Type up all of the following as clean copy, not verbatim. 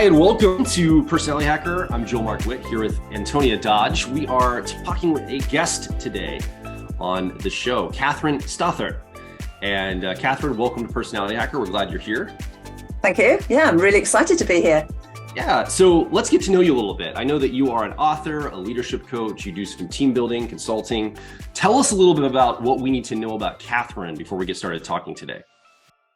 and welcome to Personality Hacker. I'm Joel Mark Witt here with Antonia Dodge. We are talking with a guest today on the show, Catherine Stothart. And Catherine, welcome to Personality Hacker. We're glad you're here. Thank you. Yeah, I'm really excited to be here. Yeah, so let's get to know you a little bit. I know that you are an author, a leadership coach, you do some team building, consulting. Tell us a little bit about what we need to know about Catherine before we get started talking today.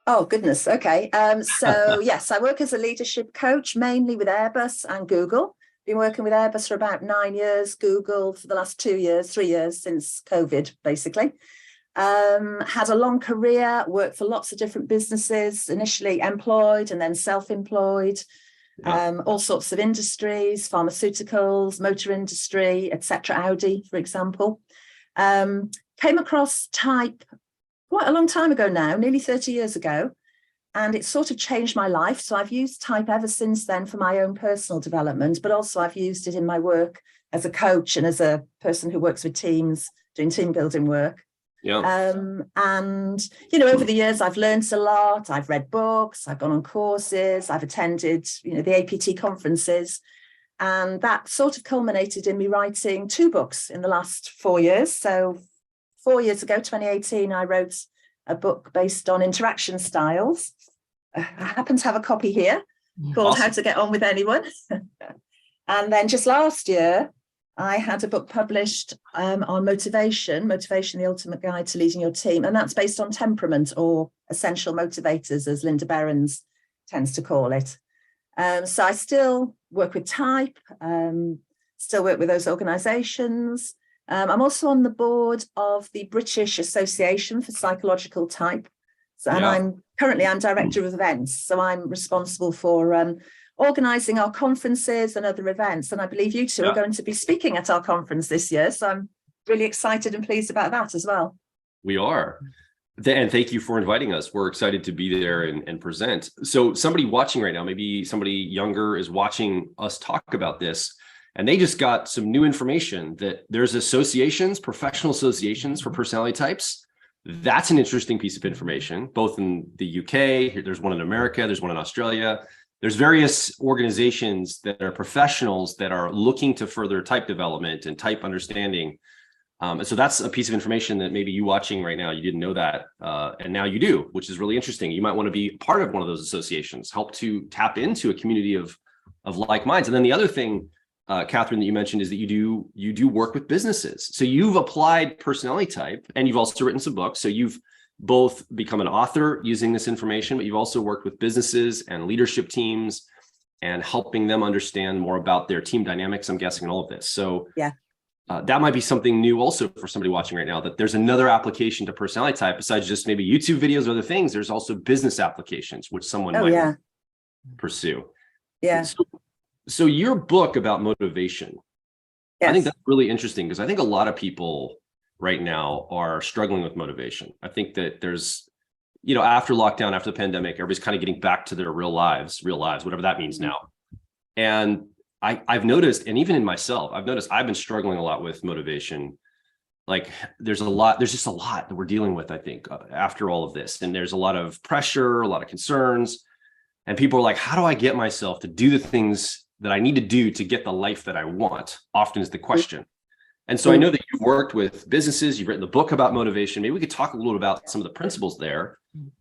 Oh, goodness. Okay. So yes, I work as a leadership coach, mainly with Airbus and Google. Been working with Airbus for about 9 years, Google for the last 2 years, 3 years since COVID, basically. Had a long career, worked for lots of different businesses, initially employed and then self-employed, all sorts of industries, pharmaceuticals, motor industry, etc. Audi, for example. Came across Type quite a long time ago now, nearly 30 years ago, and it sort of changed my life. So I've used Type ever since then for my own personal development, but also I've used it in my work as a coach and as a person who works with teams, doing team building work. Yeah. And, you know, over the years, I've learned a lot. I've read books, I've gone on courses, I've attended, you know, the APT conferences. And that sort of culminated in me writing 2 books in the last 4 years. So 4 years ago, 2018, I wrote a book based on interaction styles. I happen to have a copy here called How to Get On With Anyone. And then just last year, I had a book published on motivation, the ultimate guide to leading your team. And that's based on temperament, or essential motivators, as Linda Berens tends to call it. So I still work with Type, still work with those organizations. I'm also on the board of the British Association for Psychological Type. So, and I'm director of events. So I'm responsible for organising our conferences and other events. And I believe you two are going to be speaking at our conference this year. So I'm really excited and pleased about that as well. We are. And thank you for inviting us. We're excited to be there and present. So somebody watching right now, maybe somebody younger is watching us talk about this, and they just got some new information that there's associations, professional associations for personality types. That's an interesting piece of information, both in the UK, there's one in America, there's one in Australia. There's various organizations that are professionals that are looking to further type development and type understanding. And so that's a piece of information that maybe you watching right now, you didn't know that, and now you do, which is really interesting. You might want to be part of one of those associations, help to tap into a community of like minds. And then the other thing, Catherine, that you mentioned is that you do work with businesses. So you've applied personality type, and you've also written some books. So you've both become an author using this information, but you've also worked with businesses and leadership teams and helping them understand more about their team dynamics, I'm guessing, and all of this. So that might be something new also for somebody watching right now, that there's another application to personality type besides just maybe YouTube videos or other things. There's also business applications, which someone might pursue. Yeah. So your book about motivation, I think that's really interesting, because I think a lot of people right now are struggling with motivation. I think that there's, you know, after lockdown, after the pandemic, everybody's kind of getting back to their real lives, whatever that means now. And I've noticed, and even in myself, I've noticed I've been struggling a lot with motivation. Like there's just a lot that we're dealing with, I think, after all of this. And there's a lot of pressure, a lot of concerns. And people are like, how do I get myself to do the things that I need to do to get the life that I want? Often is the question. And so I know that you've worked with businesses, you've written the book about motivation. Maybe we could talk a little about some of the principles there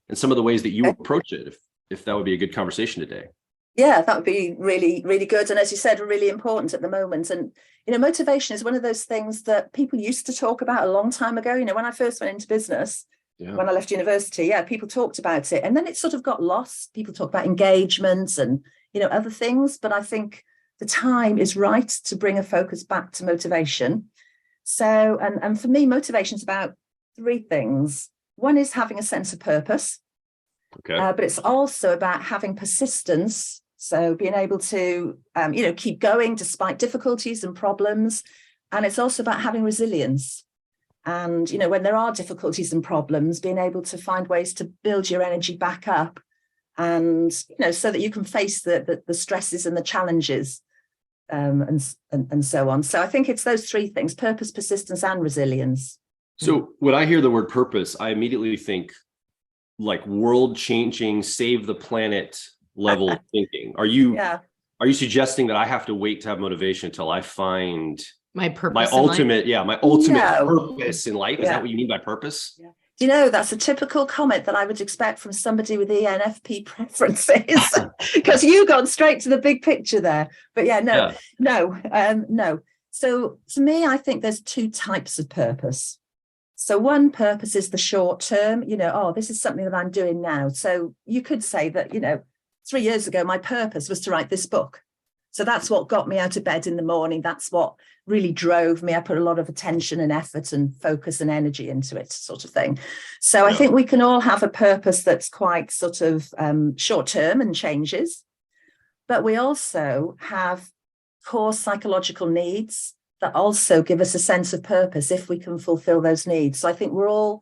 and some of the ways that you approach it, if that would be a good conversation today. Yeah, that would be really, really good. And as you said, really important at the moment. And, you know, motivation is one of those things that people used to talk about a long time ago. You know, when I first went into business, when I left university, people talked about it. And then it sort of got lost. People talk about engagement and, you know, other things. But I think the time is right to bring a focus back to motivation. So, and for me, motivation is about 3 things. One is having a sense of purpose. But it's also about having persistence. So being able to, you know, keep going despite difficulties and problems. And it's also about having resilience. And, you know, when there are difficulties and problems, being able to find ways to build your energy back up and, you know, so that you can face the stresses and the challenges and so on. So I think it's those 3 things: purpose, persistence, and resilience. So when I hear the word purpose, I immediately think like world changing, save the planet level of thinking. Are you Are you suggesting that I have to wait to have motivation until I find My purpose. my in life? ultimate, my ultimate No. purpose in life? Is that what you mean by purpose? Yeah. Do you know, that's a typical comment that I would expect from somebody with ENFP preferences, because you gone straight to the big picture there. But no. So to me, I think there's two types of purpose. So one purpose is the short term, this is something that I'm doing now. So you could say that, 3 years ago, my purpose was to write this book. So that's what got me out of bed in the morning. That's what really drove me. I put a lot of attention and effort and focus and energy into it, sort of thing. So I think we can all have a purpose that's quite sort of short term and changes. But we also have core psychological needs that also give us a sense of purpose if we can fulfill those needs. So I think we're all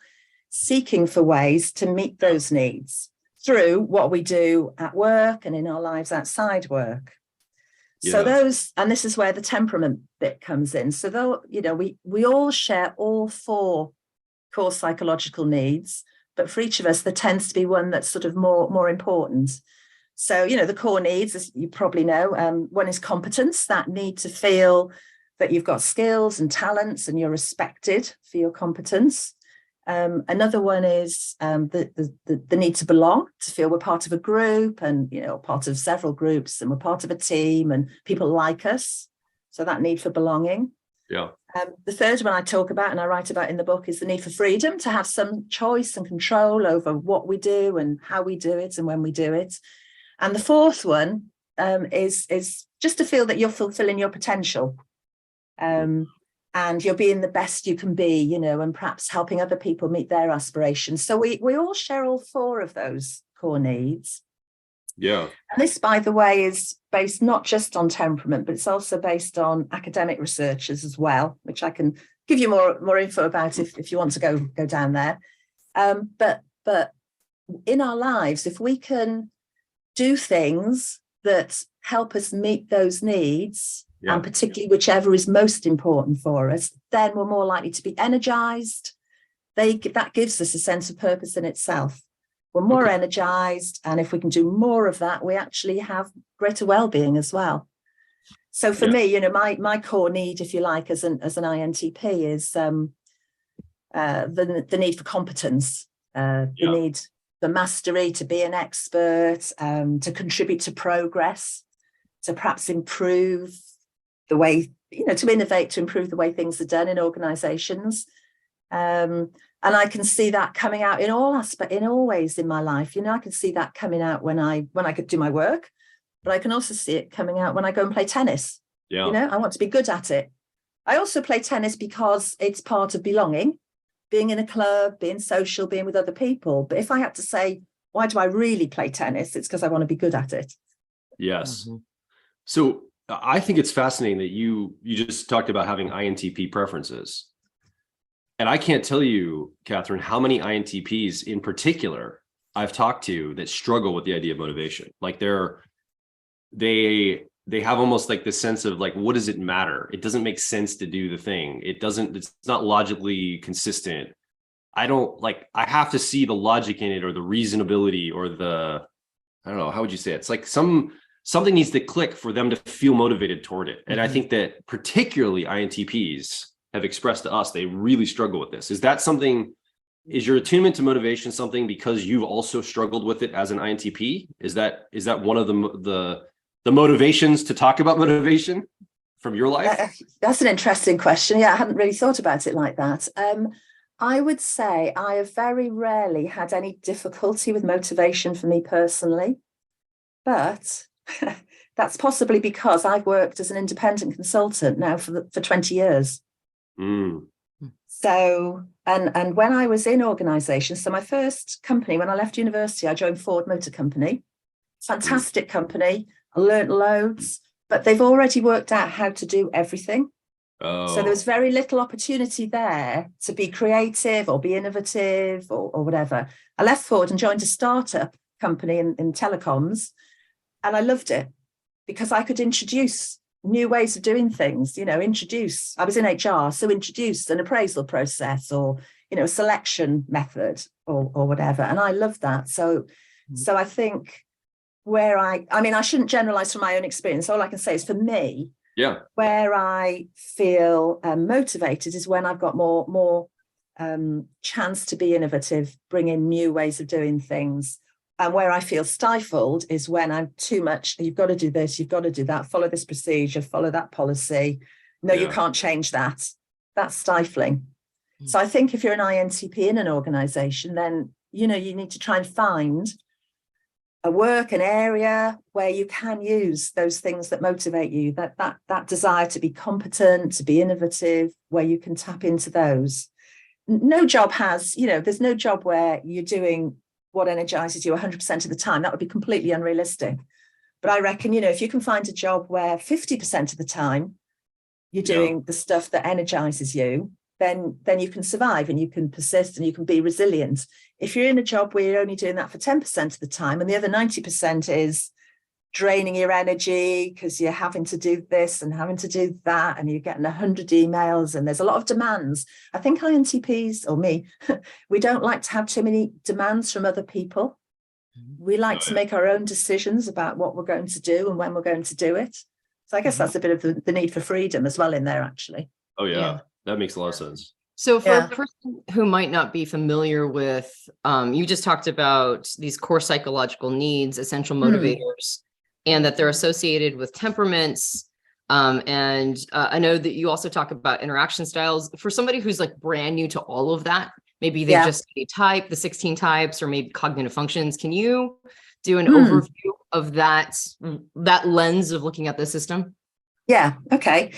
seeking for ways to meet those needs through what we do at work and in our lives outside work. So and this is where the temperament bit comes in. So though, we all share all four core psychological needs, but for each of us, there tends to be one that's sort of more important. So, the core needs, as you probably know, one is competence, that need to feel that you've got skills and talents and you're respected for your competence. Another one is the need to belong, to feel we're part of a group and, part of several groups, and we're part of a team and people like us. So that need for belonging. Yeah. The third one I talk about and I write about in the book is the need for freedom, to have some choice and control over what we do and how we do it and when we do it. And the fourth one is just to feel that you're fulfilling your potential. And you're being the best you can be, and perhaps helping other people meet their aspirations. So we all share all four of those core needs. Yeah. And this, by the way, is based not just on temperament, but it's also based on academic researchers as well, which I can give you more info about if you want to go down there. But in our lives, if we can do things that help us meet those needs, and particularly whichever is most important for us, then we're more likely to be energized. That gives us a sense of purpose in itself. We're more energized, and if we can do more of that, we actually have greater well-being as well. So for me, my core need, if you like, as an INTP is the need for competence, the need for mastery, to be an expert, to contribute to progress, to perhaps improve the way, to innovate, to improve the way things are done in organizations. And I can see that coming out in all ways in my life. I can see that coming out when I could do my work, but I can also see it coming out when I go and play tennis. I want to be good at it. I also play tennis because it's part of belonging, being in a club, being social, being with other people. But if I had to say, why do I really play tennis? It's because I want to be good at it. Yes. Mm-hmm. So I think it's fascinating that you just talked about having INTP preferences. And I can't tell you, Catherine, how many INTPs in particular I've talked to that struggle with the idea of motivation. Like they have almost like this sense of like, what does it matter? It doesn't make sense to do the thing. It's not logically consistent. I have to see the logic in it, or the reasonability, or I don't know, how would you say it? It's like something needs to click for them to feel motivated toward it. And I think that particularly INTPs have expressed to us, they really struggle with this. Is that something, is your attunement to motivation something because you've also struggled with it as an INTP? Is that one of the motivations to talk about motivation from your life? That's an interesting question. Yeah, I hadn't really thought about it like that. I would say I have very rarely had any difficulty with motivation for me personally, but that's possibly because I've worked as an independent consultant now for 20 years. So, and when I was in organizations, so my first company, when I left university, I joined Ford Motor Company. Fantastic company. I learned loads, but they've already worked out how to do everything. So there was very little opportunity there to be creative or be innovative or whatever. I left Ford and joined a startup company in telecoms. And I loved it because I could introduce new ways of doing things, I was in HR, so introduce an appraisal process or, a selection method or whatever. And I loved that. So I think where I mean, I shouldn't generalize from my own experience. All I can say is for me, Yeah. where I feel motivated is when I've got more chance to be innovative, bring in new ways of doing things. And where I feel stifled is when I'm too much, you've got to do this, you've got to do that, follow this procedure, follow that policy. No, you can't change that. That's stifling. So I think if you're an INTP in an organization, then, you need to try and find an area where you can use those things that motivate you, that desire to be competent, to be innovative, where you can tap into those. No job has, there's no job where you're doing what energizes you 100% of the time. That would be completely unrealistic. But I reckon, if you can find a job where 50% of the time you're doing the stuff that energizes you, then you can survive and you can persist and you can be resilient. If you're in a job where you're only doing that for 10% of the time and the other 90% is draining your energy because you're having to do this and having to do that and you're getting 100 emails and there's a lot of demands. I think INTPs, or me, we don't like to have too many demands from other people. We like to make our own decisions about what we're going to do and when we're going to do it. So I guess that's a bit of the need for freedom as well in there, actually. Oh, yeah. That makes a lot of sense. So for a person who might not be familiar with, you just talked about these core psychological needs, essential motivators, and that they're associated with temperaments. And I know that you also talk about interaction styles. For somebody who's like brand new to all of that, maybe they just type the 16 types or maybe cognitive functions. Can you do an overview of that lens of looking at the system? Yeah. Okay.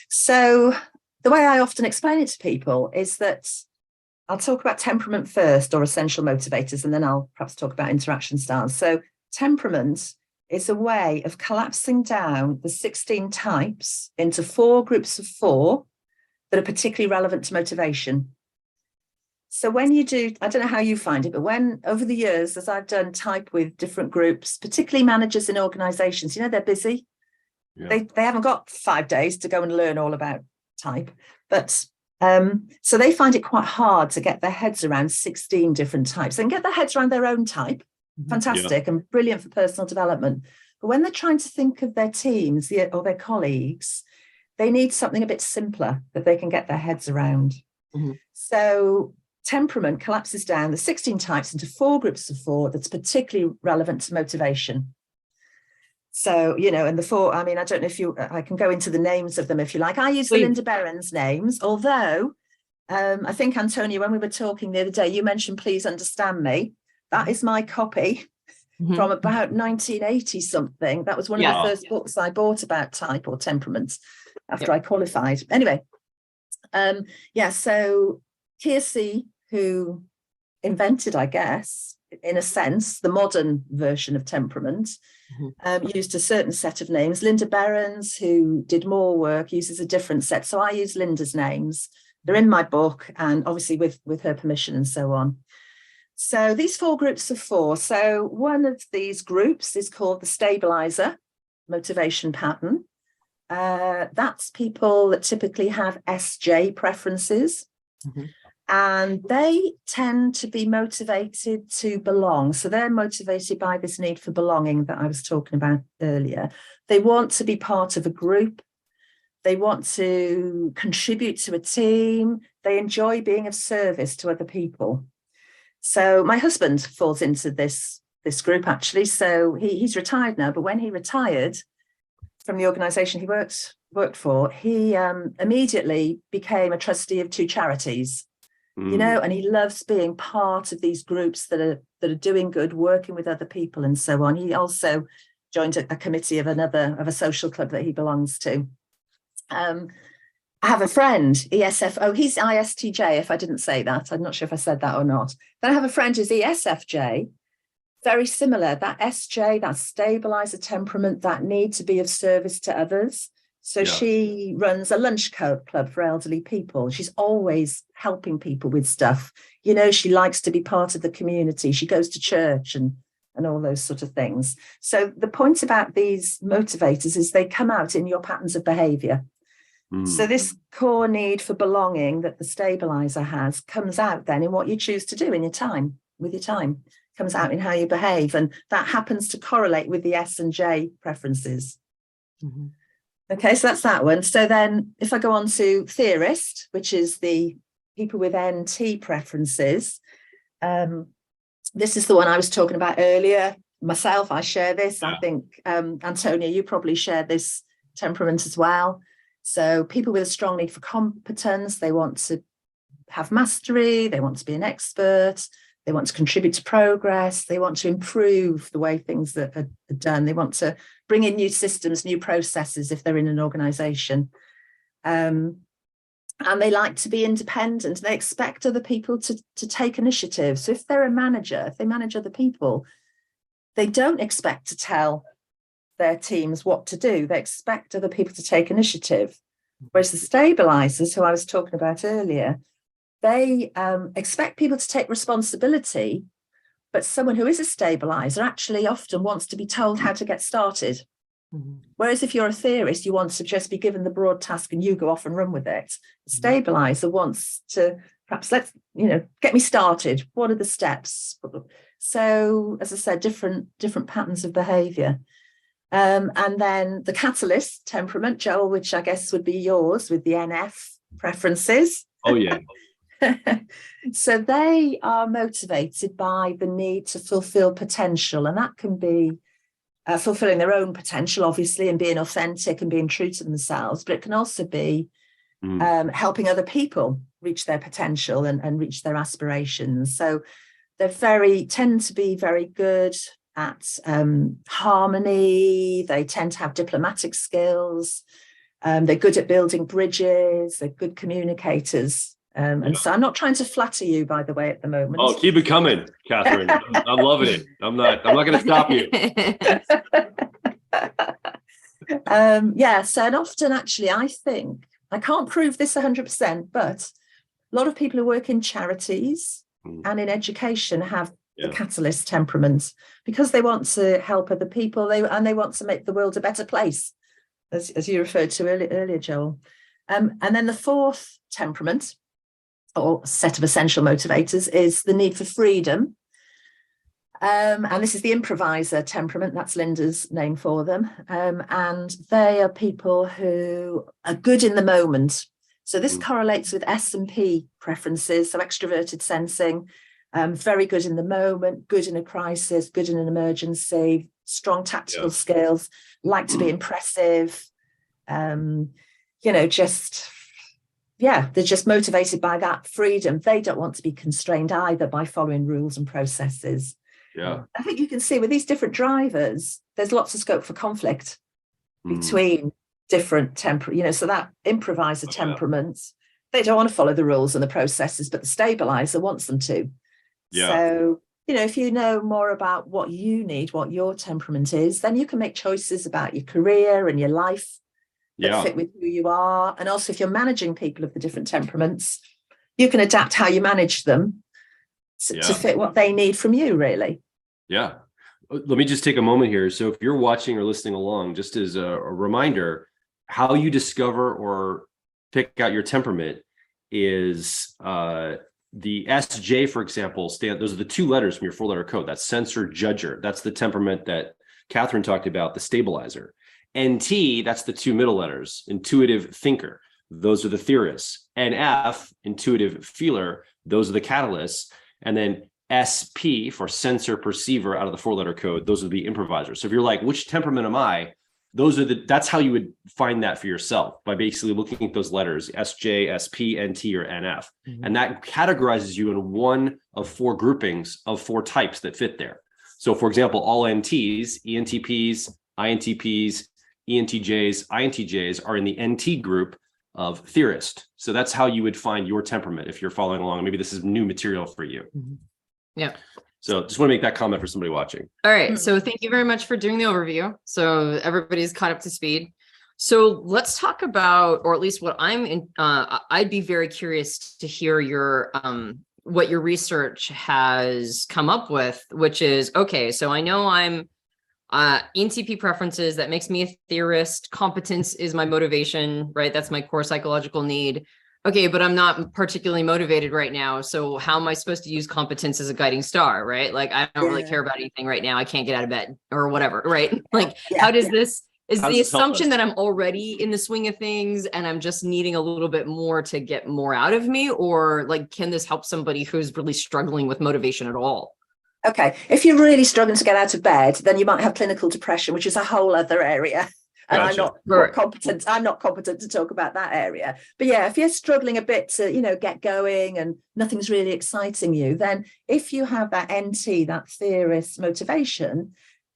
So the way I often explain it to people is that I'll talk about temperament first, or essential motivators, and then I'll perhaps talk about interaction styles. So temperament is a way of collapsing down the 16 types into 4 groups of 4 that are particularly relevant to motivation. So when you do, I don't know how you find it, but when over the years, as I've done type with different groups, particularly managers in organizations, they're busy. They haven't got 5 days to go and learn all about type, but so they find it quite hard to get their heads around 16 different types. They can get their heads around their own type, fantastic and brilliant for personal development. But when they're trying to think of their teams or their colleagues, they need something a bit simpler that they can get their heads around. So temperament collapses down the 16 types into 4 groups of 4 that's particularly relevant to motivation. So, and the 4, I mean, I don't know if I can go into the names of them if you like. I use the Linda Berens names, although I think, Antonia, when we were talking the other day, you mentioned Please Understand Me. That is my copy from about 1980 something. That was one of the first books I bought about type or temperaments after I qualified. Anyway, so Kiersey, who invented, I guess, in a sense, the modern version of temperament, used a certain set of names. Linda Berens, who did more work, uses a different set. So I use Linda's names. They're in my book, and obviously with her permission and so on. So these 4 groups of 4. So one of these groups is called the stabilizer motivation pattern. That's people that typically have SJ preferences. And they tend to be motivated to belong. So they're motivated by this need for belonging that I was talking about earlier. They want to be part of a group. They want to contribute to a team. They enjoy being of service to other people. So my husband falls into this group, actually. So he's retired now, but when he retired from the organization he worked for, he immediately became a trustee of 2 charities. And he loves being part of these groups that are doing good, working with other people and so on. He also joined a committee of a social club that he belongs to. I have a friend, ESFO, he's ISTJ, if I didn't say that. I'm not sure if I said that or not. Then I have a friend who's ESFJ, very similar, that SJ, that stabilizer temperament, that need to be of service to others. So she runs a lunch club for elderly people. She's always helping people with stuff. She likes to be part of the community. She goes to church and all those sort of things. So the point about these motivators is they come out in your patterns of behavior. So this core need for belonging that the stabilizer has comes out then in what you choose to do in your time, with your time. comes out in how you behave. And that happens to correlate with the S and J preferences. Mm-hmm. Okay, so that's that one. So then if I go on to theorist, which is the people with NT preferences, this is the one I was talking about earlier. Myself, I share this. I think, Antonia, you probably share this temperament as well. So people with a strong need for competence, they want to have mastery, they want to be an expert, they want to contribute to progress, they want to improve the way things are done, they want to bring in new systems, new processes if they're in an organization. And they like to be independent. They expect other people to take initiative. So if they're a manager, if they manage other people, they don't expect to tell their teams what to do. They expect other people to take initiative. Whereas the stabilizers, who I was talking about earlier, they expect people to take responsibility, but someone who is a stabilizer actually often wants to be told how to get started. Mm-hmm. Whereas if you're a theorist, you want to just be given the broad task and you go off and run with it. The stabilizer wants to perhaps, get me started. What are the steps? So, as I said, different patterns of behavior. And then the catalyst temperament, Joel, which I guess would be yours with the NF preferences. Oh, yeah. So they are motivated by the need to fulfill potential, and that can be fulfilling their own potential, obviously, and being authentic and being true to themselves, but it can also be helping other people reach their potential and reach their aspirations. So they tend to be very good at harmony. They tend to have diplomatic skills. They're good at building bridges. They're good communicators. And so I'm not trying to flatter you, by the way, at the moment. Oh, keep it coming, Catherine. I'm loving it. I'm not going to stop you. So and often, actually, I think, I can't prove this 100%, but a lot of people who work in charities and in education have the catalyst temperament because they want to help other people. They want to make the world a better place, as you referred to earlier, Joel. And then the fourth temperament, or set of essential motivators, is the need for freedom. And this is the improviser temperament. That's Linda's name for them. And they are people who are good in the moment. So this correlates with S&P preferences, so extroverted sensing, very good in the moment, good in a crisis, good in an emergency, strong tactical skills, like to be impressive, they're just motivated by that freedom. They don't want to be constrained either by following rules and processes. Yeah, I think you can see with these different drivers, there's lots of scope for conflict between different so that improviser temperaments, they don't want to follow the rules and the processes, but the stabilizer wants them to. Yeah. So, if you know more about what you need, what your temperament is, then you can make choices about your career and your life that fit with who you are. And also, if you're managing people of the different temperaments, you can adapt how you manage them to fit what they need from you, really. Yeah. Let me just take a moment here. So if you're watching or listening along, just as a reminder, how you discover or pick out your temperament is the SJ, for example, those are the two letters from your 4-letter code. That's sensor judger. That's the temperament that Catherine talked about, the stabilizer. NT, that's the two middle letters, intuitive thinker. Those are the theorists. NF, intuitive feeler. Those are the catalysts. And then SP for sensor perceiver out of the 4-letter code. Those are the improvisers. So if you're like, which temperament am I? That's how you would find that for yourself, by basically looking at those letters, SJ, SP, NT, or NF. Mm-hmm. And that categorizes you in one of 4 groupings of 4 types that fit there. So for example, all NTs, ENTPs, INTPs, ENTJs, INTJs are in the NT group of theorist. So that's how you would find your temperament if you're following along. Maybe this is new material for you. Mm-hmm. Yeah. So just want to make that comment for somebody watching. All right. So thank you very much for doing the overview. So everybody's caught up to speed. So let's talk about, or at least what I'd be very curious to hear your, what your research has come up with, which is, okay, so I know I'm ENTP preferences, that makes me a theorist. Competence is my motivation, right? That's my core psychological need. okay, but I'm not particularly motivated right now. So how am I supposed to use competence as a guiding star, right? Like, I don't really care about anything right now. I can't get out of bed or whatever, right? Like, how does this, is the assumption that I'm already in the swing of things and I'm just needing a little bit more to get more out of me? Or like, can this help somebody who's really struggling with motivation at all? Okay, if you're really struggling to get out of bed, then you might have clinical depression, which is a whole other area. And Gotcha. I'm not competent to talk about that area. But yeah, if you're struggling a bit to, get going and nothing's really exciting you, then if you have that NT, that theorist motivation,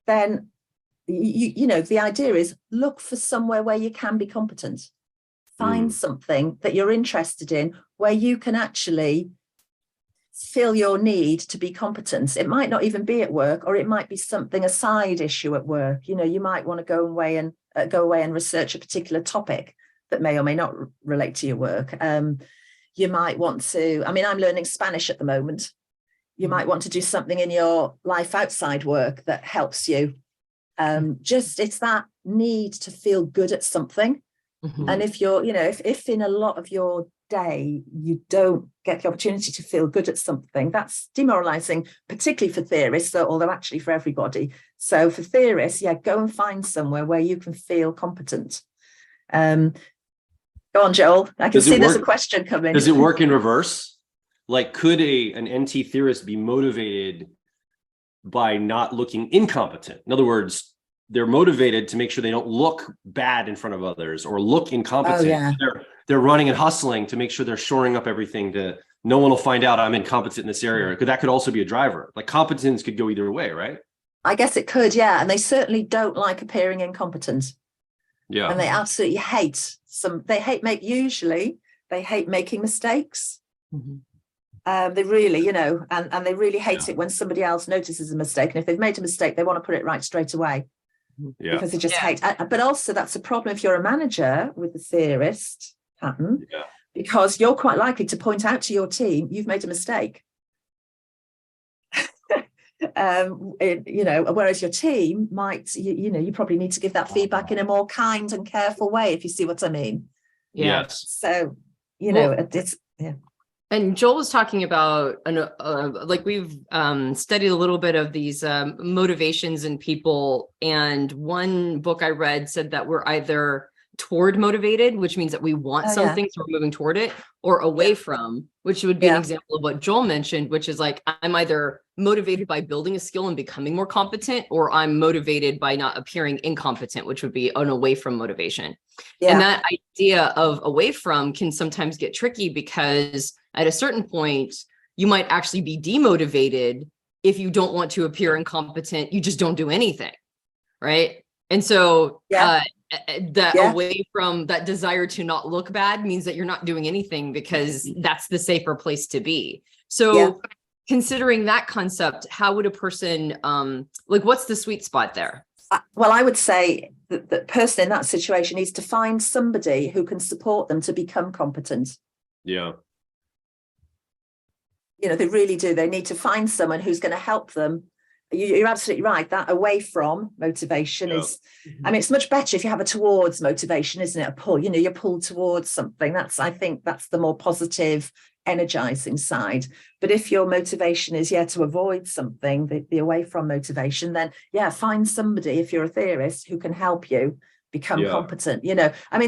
then the idea is look for somewhere where you can be competent. Find something that you're interested in where you can actually feel your need to be competent. It might not even be at work, or it might be something, a side issue at work. You might want to go away and research a particular topic that may or may not relate to your work. You might want to, I'm learning Spanish at the moment. You might want to do something in your life outside work that helps you. It's that need to feel good at something. And if you're, if in a lot of your day you don't get the opportunity to feel good at something, that's demoralizing, particularly for theorists, although actually for everybody. So for theorists, go and find somewhere where you can feel competent. Go on, Joel. I can see there's a question coming. Does it work in reverse? Like, could an NT theorist be motivated by not looking incompetent? In other words, they're motivated to make sure they don't look bad in front of others or look incompetent. Oh, yeah. They're running and hustling to make sure they're shoring up everything to no one will find out I'm incompetent in this area. That could also be a driver. Like, competence could go either way, right? I guess it could, yeah. And they certainly don't like appearing incompetent. Yeah. And they absolutely hate they hate making mistakes. They really, and they really hate it when somebody else notices a mistake. And if they've made a mistake, they want to put it right straight away. Because they just hate. But also that's a problem if you're a manager with the theorist pattern, because you're quite likely to point out to your team, you've made a mistake. Whereas your team might, you probably need to give that feedback in a more kind and careful way, if you see what I mean. Yes. So, it's, yeah. And Joel was talking about, like, we've studied a little bit of these motivations in people. And one book I read said that we're either toward motivated, which means that we want something, so we're moving toward it, or away from, which would be an example of what Joel mentioned, which is like, I'm either motivated by building a skill and becoming more competent, or I'm motivated by not appearing incompetent, which would be an away from motivation. And that idea of away from can sometimes get tricky, because at a certain point, you might actually be demotivated if you don't want to appear incompetent. You just don't do anything, right? And so away from that desire to not look bad means that you're not doing anything, because that's the safer place to be. So considering that concept, how would a person, what's the sweet spot there? Well, I would say that the person in that situation needs to find somebody who can support them to become competent. Yeah. They really do. They need to find someone who's going to help them. You're absolutely right. That away from motivation is, it's much better if you have a towards motivation, isn't it? A pull, you're pulled towards something. I think that's the more positive, energizing side. But if your motivation is, to avoid something, the away from motivation, then find somebody, if you're a theorist, who can help you become competent.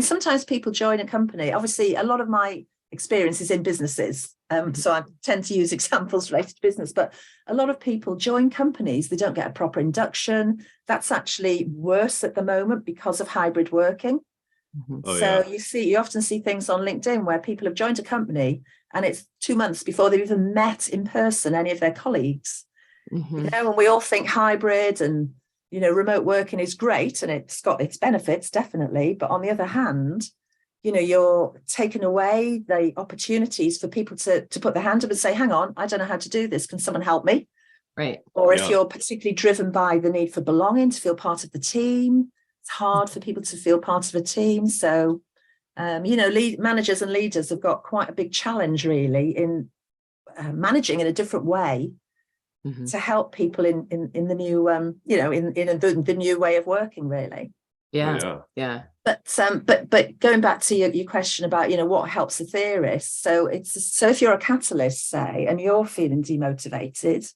Sometimes people join a company. Obviously, a lot of my experience is in businesses. So I tend to use examples related to business, but a lot of people join companies, they don't get a proper induction. That's actually worse at the moment because of hybrid working. You often see things on LinkedIn where people have joined a company and it's 2 months before they've even met in person any of their colleagues. And we all think hybrid and remote working is great, and it's got its benefits, definitely. But on the other hand, you're taking away the opportunities for people to put their hand up and say, hang on, I don't know how to do this. Can someone help me? Right. Or if you're particularly driven by the need for belonging, to feel part of the team, it's hard for people to feel part of a team. So, managers and leaders have got quite a big challenge, really, in managing in a different way to help people in the new, in the new way of working, really. Yeah. But going back to your question about, what helps a theorist. So if you're a catalyst, say, and you're feeling demotivated,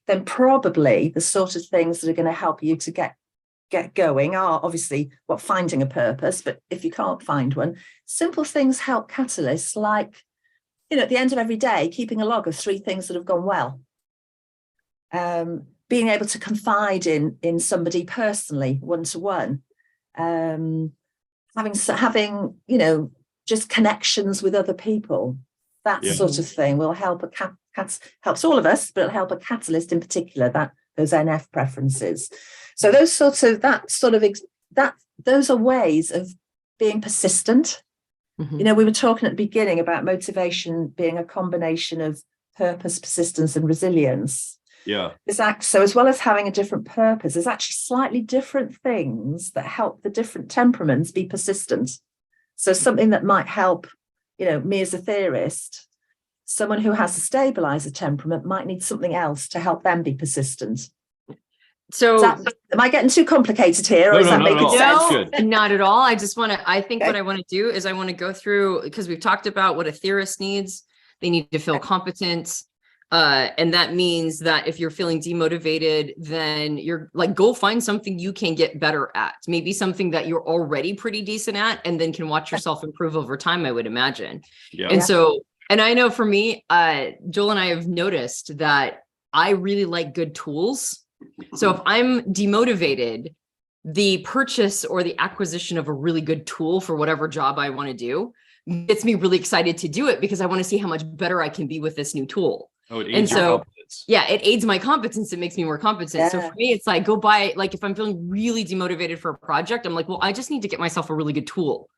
then probably the sort of things that are going to help you to get going are obviously finding a purpose. But if you can't find one, simple things help catalysts, like, at the end of every day, keeping a log of 3 things that have gone well. Being able to confide in somebody personally, one-to-one. Having just connections with other people, that sort of thing will help helps all of us, but it'll help a catalyst in particular, that those NF preferences. So those are ways of being persistent. We were talking at the beginning about motivation being a combination of purpose, persistence, and resilience. So as well as having a different purpose, there's actually slightly different things that help the different temperaments be persistent. So something that might help, me as a theorist, someone who has a stabilizer temperament might need something else to help them be persistent. So am I getting too complicated here, or is that making sense? No, not at all. I think what I want to do is I want to go through, because we've talked about what a theorist needs. They need to feel competent. And that means that if you're feeling demotivated, then you're like, go find something you can get better at, maybe something that you're already pretty decent at, and then can watch yourself improve over time, I would imagine. And I know for me, Joel and I have noticed that I really like good tools. So if I'm demotivated, the purchase or the acquisition of a really good tool for whatever job I want to do gets me really excited to do it, because I want to see how much better I can be with this new tool. Oh, it aids your competence. Yeah, it aids my competence. It makes me more competent. So for me, it's like, go buy, like, if I'm feeling really demotivated for a project, I'm like, well, I just need to get myself a really good tool.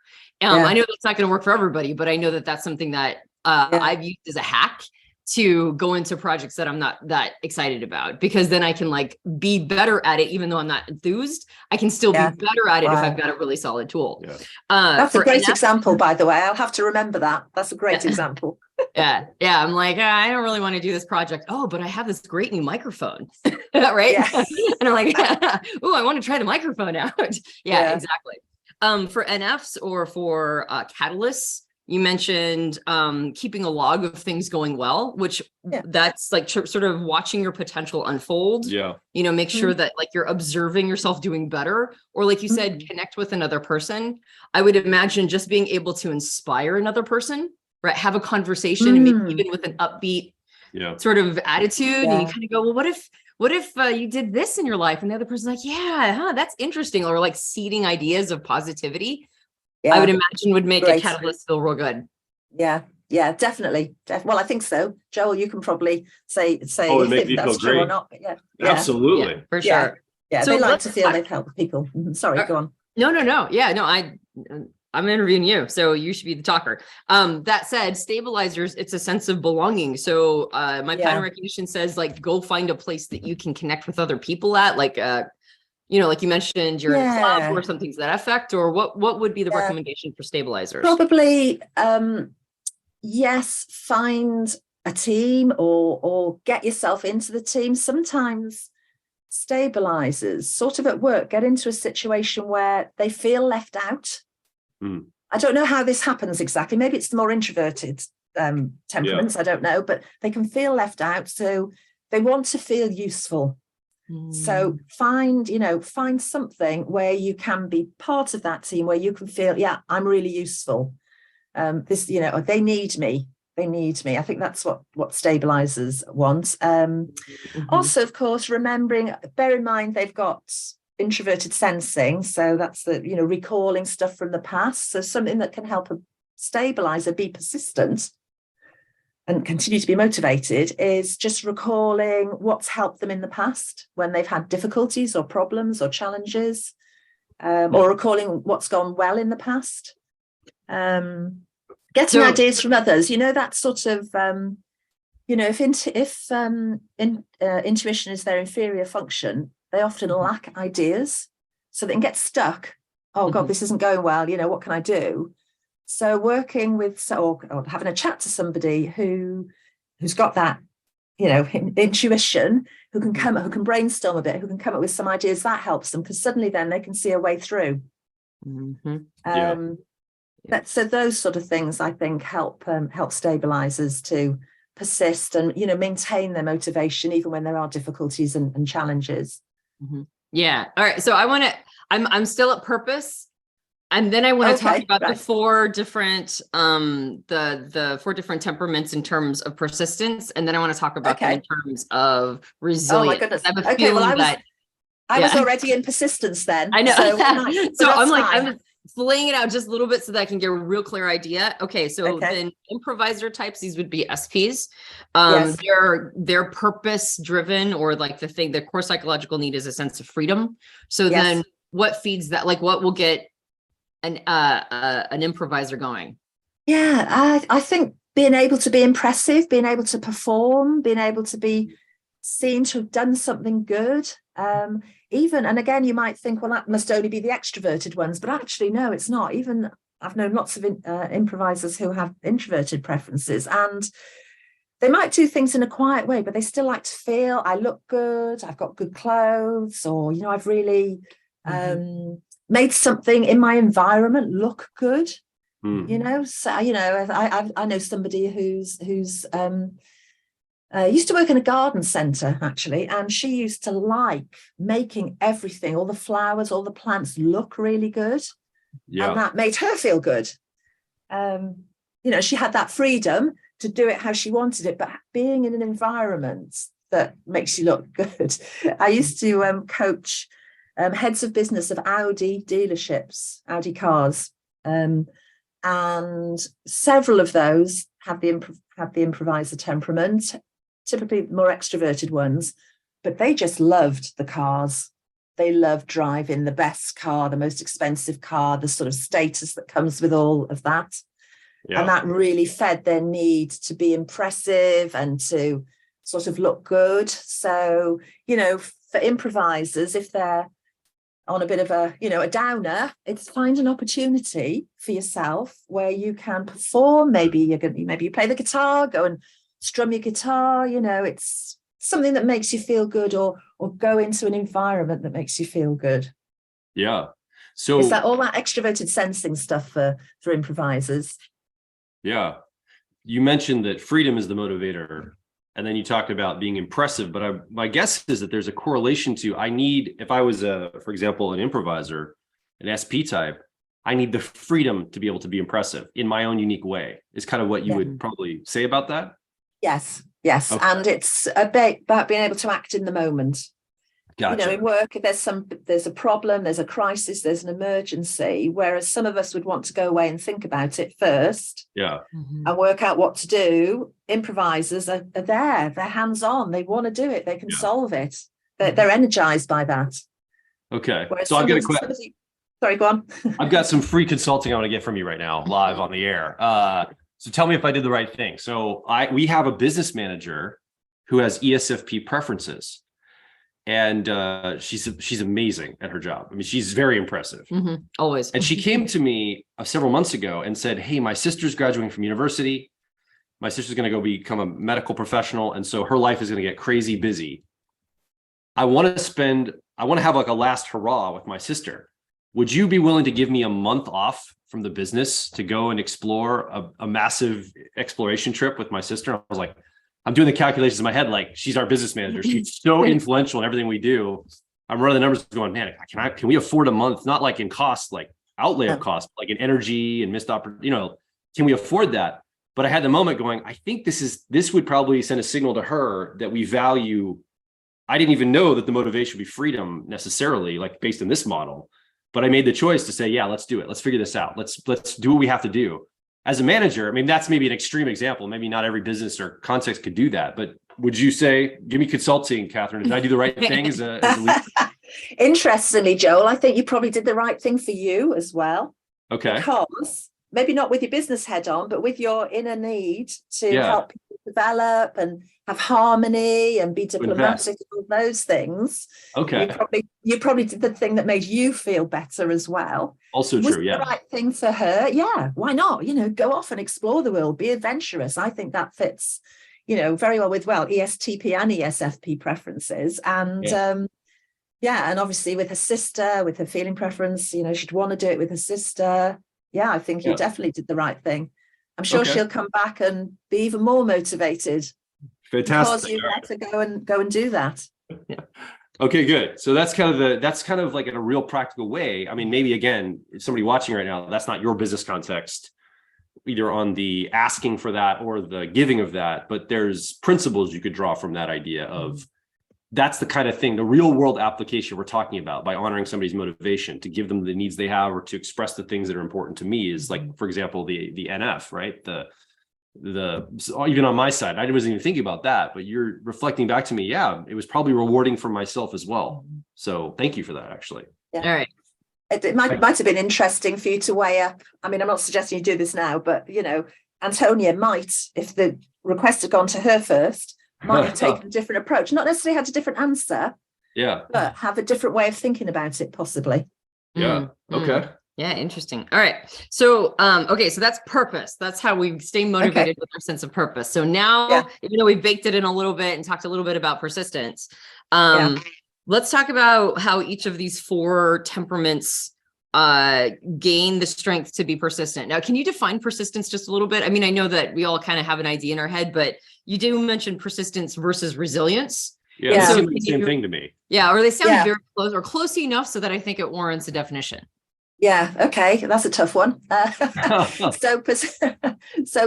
I know that's not going to work for everybody, but I know that that's something that I've used as a hack to go into projects that I'm not that excited about, because then I can like be better at it. Even though I'm not enthused, I can still be better at it if I've got a really solid tool. That's a great example, by the way. I'll have to remember that. That's a great example. I'm like, I don't really want to do this project. Oh, but I have this great new microphone. Right. And I'm like, oh, I want to try the microphone out. Exactly. For NFs or for catalysts, you mentioned keeping a log of things going well, which that's like sort of watching your potential unfold. Make sure that like you're observing yourself doing better, or like you said, connect with another person. I would imagine just being able to inspire another person, right? Have a conversation, and maybe even with an upbeat sort of attitude, and you kind of go, well, what if you did this in your life? And the other person's like, that's interesting. Or like seeding ideas of positivity. I would imagine would make a catalyst feel real good. Yeah, definitely. Well, I think so. Joel, you can probably say if that's true or not. But absolutely, for sure. So they like to feel they've helped people. Sorry, go on. No. Yeah, no, I'm interviewing you, so you should be the talker. That said, stabilizers, it's a sense of belonging. So my pattern recognition says, like, go find a place that you can connect with other people at, like like you mentioned, you're in a club or something to that effect, or what would be the recommendation for stabilizers? Probably, find a team or get yourself into the team. Sometimes stabilizers sort of at work get into a situation where they feel left out. I don't know how this happens exactly. Maybe it's the more introverted temperaments. I don't know, but they can feel left out. So they want to feel useful. So find something where you can be part of that team, where you can feel, I'm really useful. They need me. I think that's what stabilizers want. Also, of course, bear in mind, they've got introverted sensing. So that's recalling stuff from the past. So something that can help a stabilizer be persistent and continue to be motivated is just recalling what's helped them in the past when they've had difficulties or problems or challenges, or recalling what's gone well in the past. Getting ideas from others, that sort of, if intuition is their inferior function, they often lack ideas, so they can get stuck. Oh God, this isn't going well. What can I do? So working with, or having a chat to somebody who's got that, intuition, who can brainstorm a bit, who can come up with some ideas, that helps them, because suddenly then they can see a way through. So those sort of things I think help stabilize us to persist and, you know, maintain their motivation even when there are difficulties and challenges. Yeah. All right. So I'm still at purpose. And then I want to talk about the four different the four different temperaments in terms of persistence. And then I want to talk about them in terms of resilience. Oh my goodness. I have a feeling I was already in persistence then. I know. So I'm like, fine. I'm laying it out just a little bit so that I can get a real clear idea. Okay. So then improviser types, these would be SPs. They're purpose driven, or like the core psychological need is a sense of freedom. So then what feeds that? Like what will get an improviser going? I think being able to be impressive, being able to perform, being able to be seen to have done something good. Even, and again, you might think, well, that must only be the extroverted ones, but actually, no, it's not. Even I've known lots of improvisers who have introverted preferences, and they might do things in a quiet way, but they still like to feel, I look good, I've got good clothes, or, you know, I've really made something in my environment look good. You know, so, you know, I know somebody who's used to work in a garden centre, actually, and she used to like making everything, all the flowers, all the plants look really good. And that made her feel good. You know, she had that freedom to do it how she wanted it, but being in an environment that makes you look good. I used to coach heads of business of Audi dealerships, Audi cars. And several of those have the improviser temperament, typically more extroverted ones, but they just loved the cars. They loved driving the best car, the most expensive car, the sort of status that comes with all of that. And that really fed their need to be impressive and to sort of look good. So, you know, for improvisers, if they're on a bit of a, you know, a downer, it's find an opportunity for yourself where you can perform. Maybe you play the guitar, go and strum your guitar, you know, it's something that makes you feel good, or go into an environment that makes you feel good. Yeah. So is that all that extroverted sensing stuff for improvisers? Yeah. You mentioned that freedom is the motivator, and then you talked about being impressive, but my guess is that there's a correlation to, if I was for example, an improviser, an SP type, I need the freedom to be able to be impressive in my own unique way, is kind of what you would probably say about that. Yes. Okay. And it's about being able to act in the moment. Gotcha. You know, in work, if there's a problem, there's a crisis, there's an emergency, whereas some of us would want to go away and think about it first. And work out what to do. Improvisers are there, they're hands-on, they want to do it, they can solve it. They're energized by that. Okay. Whereas so I've got a question. Sorry, go on. I've got some free consulting I want to get from you right now, live on the air. So tell me if I did the right thing. So we have a business manager who has ESFP preferences, and she's amazing at her job. I mean, she's very impressive. Always. And she came to me several months ago and said, hey, my sister's graduating from university. My sister's going to go become a medical professional. And so her life is going to get crazy busy. I want to have like a last hurrah with my sister. Would you be willing to give me a month off from the business to go and explore a massive exploration trip with my sister? I was like, I'm doing the calculations in my head. Like, she's our business manager. She's so influential in everything we do. I'm running the numbers going, man, can we afford a month? Not like in cost, like outlay of cost, like in energy and missed opportunity, you know, can we afford that? But I had the moment going, I think this would probably send a signal to her that we value. I didn't even know that the motivation would be freedom necessarily, like based on this model. But I made the choice to say, yeah, let's do it. Let's figure this out. Let's do what we have to do. As a manager, I mean, that's maybe an extreme example. Maybe not every business or context could do that. But would you say, give me consulting, Catherine, did I do the right thing as a leader? Interestingly, Joel, I think you probably did the right thing for you as well. Okay. Because maybe not with your business head on, but with your inner need to help people develop and have harmony and be diplomatic, all those things. Okay. You probably did the thing that made you feel better as well. Also Was true, yeah. the right thing for her? Yeah, why not? You know, go off and explore the world, be adventurous. I think that fits, you know, very well with ESTP and ESFP preferences. And Yeah, and obviously with her sister, with her feeling preference, you know, she'd want to do it with her sister. Yeah, I think you definitely did the right thing. I'm sure she'll come back and be even more motivated. Fantastic. Because you let her go and do that. Yeah. Okay, good. So that's kind of like in a real practical way. I mean, maybe again, if somebody watching right now, that's not your business context, either on the asking for that or the giving of that, but there's principles you could draw from that idea of that's the kind of thing, the real world application we're talking about by honoring somebody's motivation to give them the needs they have or to express the things that are important to me is like, for example, the NF, right? Even on my side, I wasn't even thinking about that, but you're reflecting back to me. Yeah, it was probably rewarding for myself as well. So thank you for that, actually. Yeah. All right. It might have been interesting for you to weigh up. I mean, I'm not suggesting you do this now, but you know, Antonia might, if the request had gone to her first, might have taken a different approach. Not necessarily had a different answer, but have a different way of thinking about it, possibly. Yeah. Okay. Yeah, interesting. All right. So, okay, so that's purpose. That's how we stay motivated with our sense of purpose. So now, even though we baked it in a little bit and talked a little bit about persistence, let's talk about how each of these 4 temperaments gain the strength to be persistent. Now, can you define persistence just a little bit? I mean, I know that we all kind of have an idea in our head, but you do mention persistence versus resilience. Yeah, so the same thing to me. Yeah, or they sound very close or close enough so that I think it warrants a definition. Yeah, okay, that's a tough one. So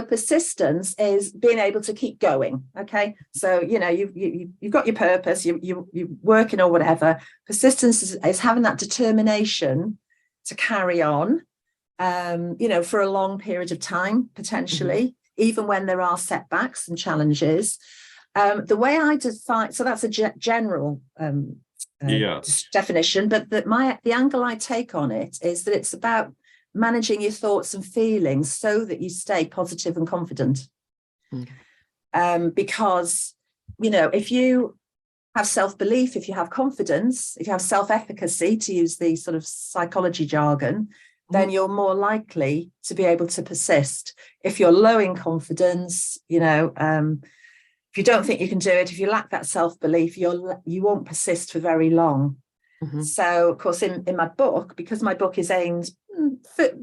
persistence is being able to keep going. Okay, so you know you've got your purpose, you're working or whatever. Persistence is having that determination to carry on, you know, for a long period of time potentially, even when there are setbacks and challenges. The way I define, so that's a general definition, but the angle I take on it is that it's about managing your thoughts and feelings so that you stay positive and confident. Because, you know, if you have self-belief, if you have confidence, if you have self-efficacy, to use the sort of psychology jargon, then you're more likely to be able to persist. If you're low in confidence, you know, if you don't think you can do it, if you lack that self-belief, you won't persist for very long. So, of course, in my book, because my book is aimed,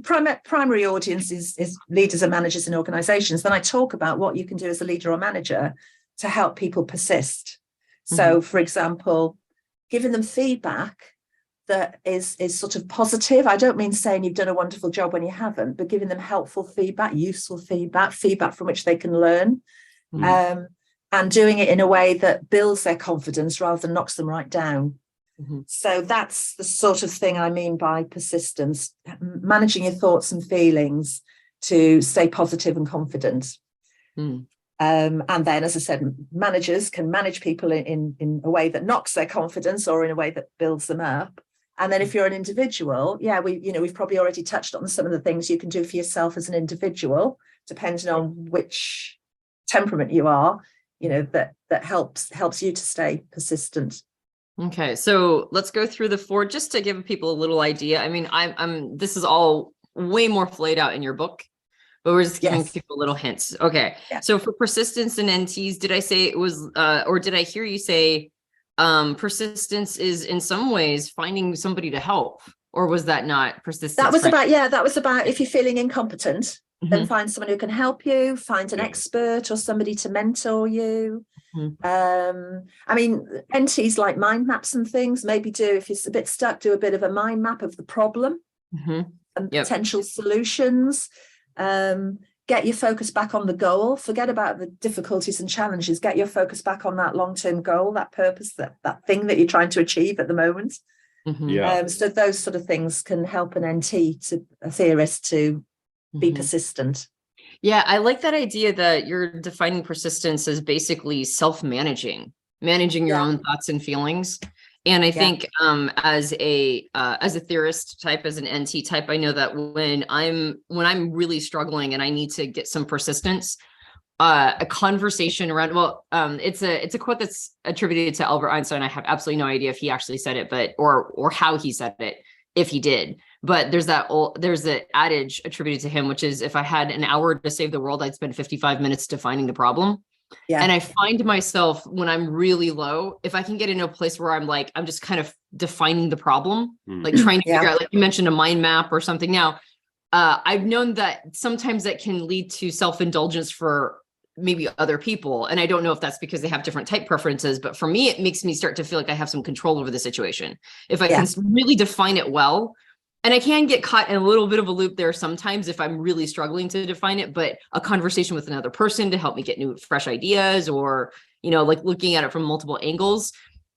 primary audience is leaders and managers in organizations, then I talk about what you can do as a leader or manager to help people persist. So, for example, giving them feedback that is sort of positive. I don't mean saying you've done a wonderful job when you haven't, but giving them helpful feedback, useful feedback from which they can learn. And doing it in a way that builds their confidence rather than knocks them right down. So that's the sort of thing I mean by persistence, managing your thoughts and feelings to stay positive and confident. And then, as I said, managers can manage people in a way that knocks their confidence or in a way that builds them up. And then if you're an individual, we've probably already touched on some of the things you can do for yourself as an individual, depending on which temperament you are. You know, that helps you to stay persistent. Okay, so let's go through the 4 just to give people a little idea. I mean, I'm this is all way more flayed out in your book, but we're just giving people little hints. Okay, so for persistence and NTs, did I say it was, or did I hear you say persistence is in some ways finding somebody to help, or was that not persistence? That was about if you're feeling incompetent. Then find someone who can help you, find an expert or somebody to mentor you. I mean, NTs like mind maps and things, maybe if you're a bit stuck, do a bit of a mind map of the problem and potential solutions. Get your focus back on the goal. Forget about the difficulties and challenges. Get your focus back on that long-term goal, that purpose, that thing that you're trying to achieve at the moment. So those sort of things can help an NT, a theorist, to be persistent. Yeah, I like that idea that you're defining persistence as basically self-managing, managing your own thoughts and feelings. And I think as a theorist type, as an NT type, I know that when I'm really struggling and I need to get some persistence, a conversation around, it's a quote that's attributed to Albert Einstein. I have absolutely no idea if he actually said it, but or how he said it, if he did. But there's the adage attributed to him, which is, if I had an hour to save the world, I'd spend 55 minutes defining the problem. Yeah. And I find myself when I'm really low, if I can get into a place where I'm like, I'm just kind of defining the problem, like trying to figure out, like you mentioned, a mind map or something. Now, I've known that sometimes that can lead to self-indulgence for maybe other people. And I don't know if that's because they have different type preferences, but for me, it makes me start to feel like I have some control over the situation. If I can really define it well, and I can get caught in a little bit of a loop there sometimes if I'm really struggling to define it, but a conversation with another person to help me get new, fresh ideas, or, you know, like looking at it from multiple angles,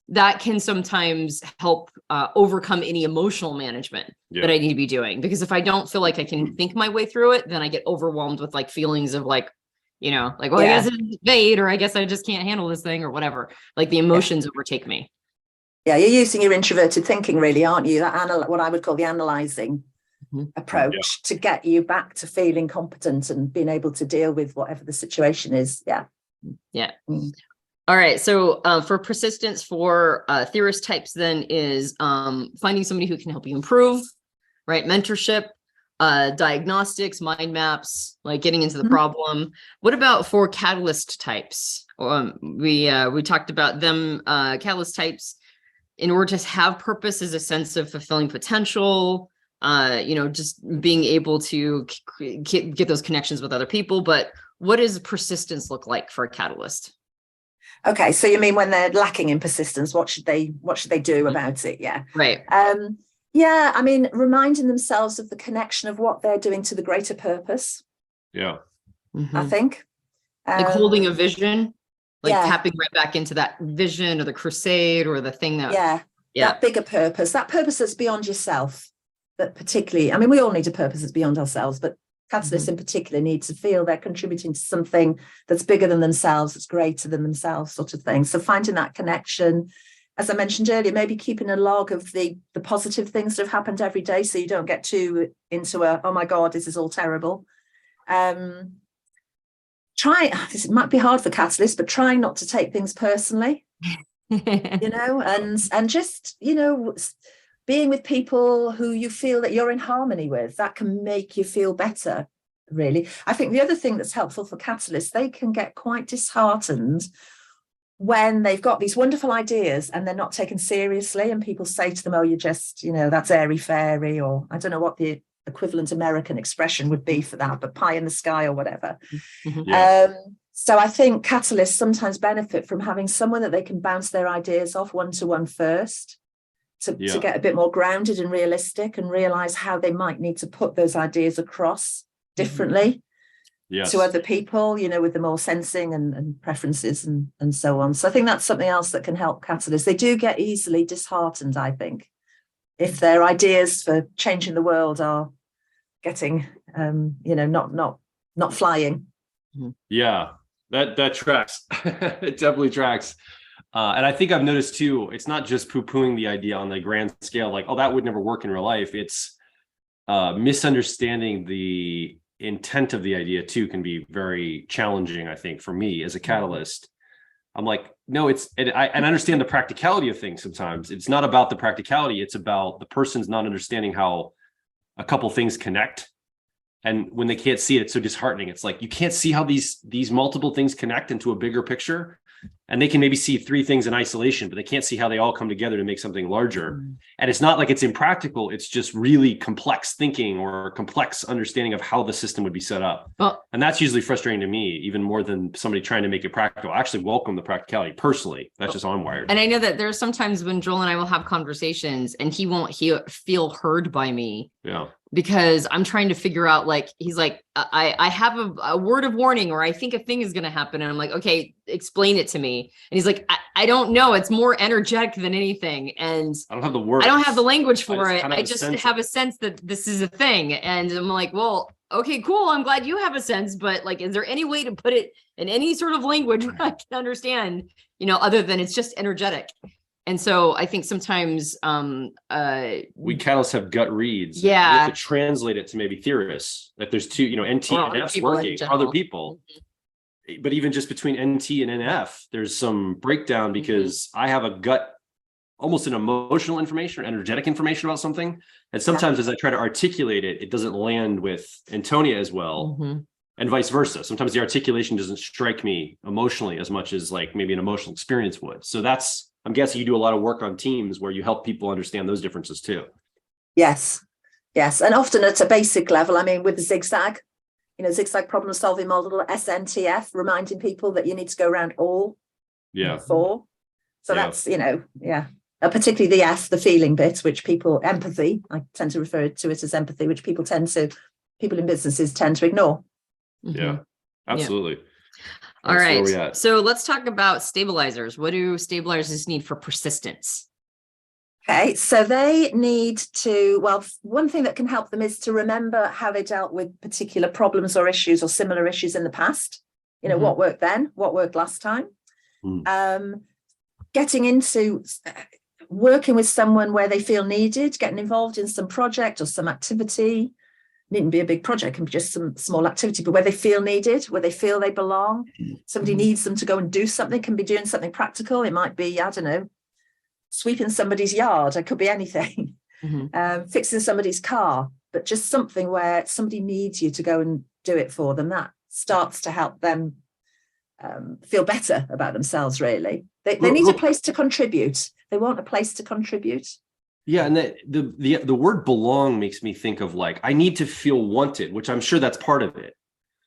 that can sometimes help overcome any emotional management that I need to be doing. Because if I don't feel like I can think my way through it, then I get overwhelmed with like feelings of like, you know, like, well, I guess it's fate, or I guess I just can't handle this thing or whatever. Like the emotions overtake me. Yeah, you're using your introverted thinking, really, aren't you? That what I would call the analyzing approach to get you back to feeling competent and being able to deal with whatever the situation is. Yeah. All right. So for persistence for theorist types then is finding somebody who can help you improve, right? Mentorship, diagnostics, mind maps, like getting into the problem. What about for catalyst types? We talked about them, catalyst types. In order to have purpose is a sense of fulfilling potential, you know, just being able to get those connections with other people. But what does persistence look like for a catalyst? Okay, so you mean when they're lacking in persistence, what should they do about it? Yeah. Right. Yeah, I mean, reminding themselves of the connection of what they're doing to the greater purpose. Yeah. I think. Like holding a vision. Like tapping right back into that vision or the crusade or the thing that that bigger purpose, that purpose that's beyond yourself, that particularly, I mean, we all need a purpose that's beyond ourselves, but catalysts in particular need to feel they're contributing to something that's bigger than themselves, that's greater than themselves, sort of thing. So finding that connection, as I mentioned earlier, maybe keeping a log of the positive things that have happened every day, so you don't get too into oh my God, this is all terrible. This might be hard for catalysts, but trying not to take things personally, you know, and just, you know, being with people who you feel that you're in harmony with, that can make you feel better, really. I think the other thing that's helpful for catalysts, they can get quite disheartened when they've got these wonderful ideas and they're not taken seriously, and people say to them, oh, you're just, you know, that's airy fairy, or I don't know what the equivalent American expression would be for that, but pie in the sky or whatever. So I think catalysts sometimes benefit from having someone that they can bounce their ideas off one-to-one first, to get a bit more grounded and realistic and realize how they might need to put those ideas across differently to other people, you know, with the more sensing and preferences and so on. So I think that's something else that can help catalysts. They do get easily disheartened, I think, if their ideas for changing the world are getting, you know, not flying. Yeah, that tracks. It definitely tracks. And I think I've noticed too, it's not just poo-pooing the idea on the grand scale, like, oh, that would never work in real life. It's misunderstanding the intent of the idea too can be very challenging, I think, for me as a catalyst. I'm like, no, I understand the practicality of things sometimes. It's not about the practicality. It's about the person's not understanding how a couple things connect. And when they can't see it, it's so disheartening. It's like, you can't see how these multiple things connect into a bigger picture. And they can maybe see three things in isolation, but they can't see how they all come together to make something larger. And it's not like it's impractical. It's just really complex thinking or complex understanding of how the system would be set up. And that's usually frustrating to me, even more than somebody trying to make it practical. I actually welcome the practicality personally. That's just how I'm wired. And I know that there's sometimes when Joel and I will have conversations and he won't feel heard by me. Yeah. Because I'm trying to figure out, like, he's like, I have a word of warning, or I think a thing is going to happen. And I'm like, okay, explain it to me. And he's like, I don't know. It's more energetic than anything. And I don't have the words. I don't have the language for it. I just have a sense that this is a thing. And I'm like, well, okay, cool. I'm glad you have a sense, but like, is there any way to put it in any sort of language where I can understand, you know, other than it's just energetic? And so I think sometimes we catalysts have gut reads. Yeah. You have to translate it to maybe theorists. Like there's two, you know, NT and F's working, other people. But even just between NT and NF, there's some breakdown because I have a gut, almost an emotional information or energetic information about something. And sometimes as I try to articulate it, it doesn't land with Antonia as well. and vice versa. Sometimes the articulation doesn't strike me emotionally as much as like maybe an emotional experience would. So I'm guessing you do a lot of work on teams where you help people understand those differences too. Yes. And often at a basic level, I mean, with the zigzag, zigzag problem solving model, SNTF, reminding people that you need to go around all four. So that's, particularly the F, the feeling bit, which empathy, I tend to refer to it as empathy, which people in businesses tend to ignore. Yeah, absolutely. All right. So let's talk about stabilizers. What do stabilizers need for persistence? Okay, so they need to, one thing that can help them is to remember how they dealt with particular problems or issues or similar issues in the past. What worked then, what worked last time. Getting into working with someone where they feel needed, getting involved in some project or some activity. Needn't be a big project, can be just some small activity, but where they feel needed, where they feel they belong. Somebody needs them to go and do something, can be doing something practical. It might be, I don't know, sweeping somebody's yard. It could be anything. Fixing somebody's car, but just something where somebody needs you to go and do it for them. That starts to help them feel better about themselves, really. They need a place to contribute. They want a place to contribute. Yeah, and the word belong makes me think of like, I need to feel wanted, which I'm sure that's part of it.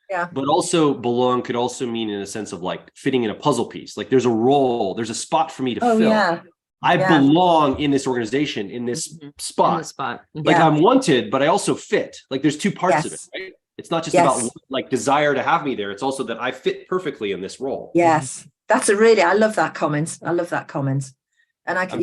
Yeah. But also belong could also mean in a sense of like fitting in a puzzle piece. Like there's a role, there's a spot for me to fill. Yeah. I belong in this organization, in this spot. Like I'm wanted, but I also fit. Like there's two parts of it, right? It's not just about like desire to have me there. It's also that I fit perfectly in this role. Yes. I love that comment. And I can,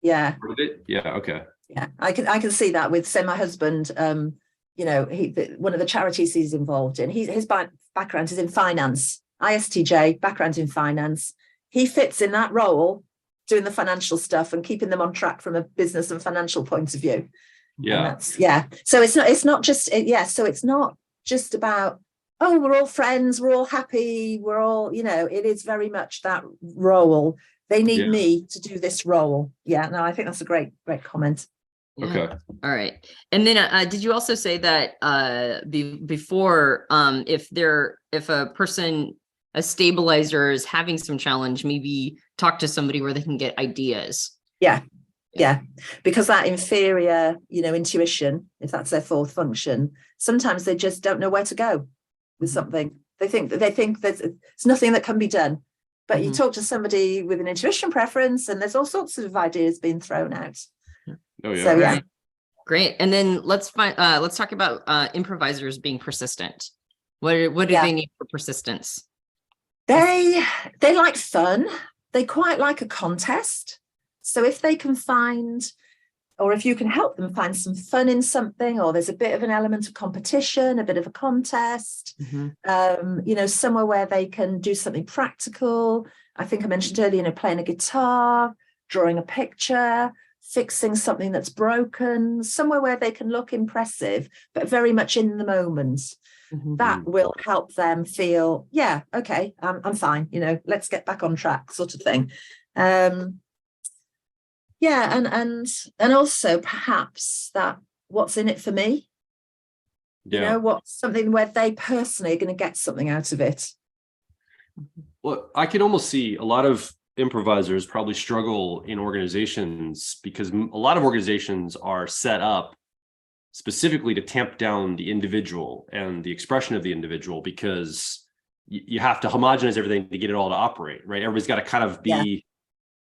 okay. Yeah, I can see that with, say, my husband. One of the charities he's involved in. His background is in finance, ISTJ background in finance. He fits in that role, doing the financial stuff and keeping them on track from a business and financial point of view. Yeah, So it's not just about, oh, we're all friends, we're all happy, we're all, it is very much that role. They need me to do this role. Yeah, no, I think that's a great comment. Yeah. Okay. All right. And then did you also say that before, if a stabilizer is having some challenge, maybe talk to somebody where they can get ideas? Yeah. Because that inferior, intuition, if that's their fourth function, sometimes they just don't know where to go with something. They think there's nothing that can be done. But you talk to somebody with an intuition preference, and there's all sorts of ideas being thrown out. Oh yeah. So great. And then let's talk about improvisers being persistent. What do they need for persistence? They like fun. They quite like a contest. So if they can find, or if you can help them find some fun in something, or there's a bit of an element of competition, a bit of a contest, somewhere where they can do something practical. I think I mentioned earlier, playing a guitar, drawing a picture, fixing something that's broken, somewhere where they can look impressive, but very much in the moment. That will help them feel, okay, I'm fine, let's get back on track, sort of thing. And also perhaps that what's in it for me, what's something where they personally are going to get something out of it. Well, I can almost see a lot of improvisers probably struggle in organizations because a lot of organizations are set up specifically to tamp down the individual and the expression of the individual, because you have to homogenize everything to get it all to operate, right? Everybody's got to kind of be,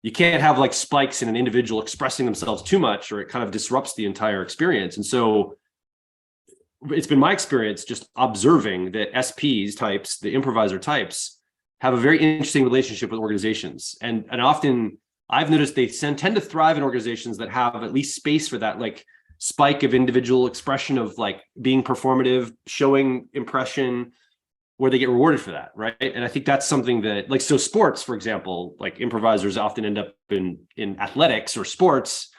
you can't have like spikes in an individual expressing themselves too much, or it kind of disrupts the entire experience. And so it's been my experience just observing that SPs types, the improviser types, have a very interesting relationship with organizations. And often I've noticed they tend to thrive in organizations that have at least space for that, like spike of individual expression of like being performative, showing impression, where they get rewarded for that, right? And I think that's something that, like, so sports, for example, like improvisers often end up in athletics or sports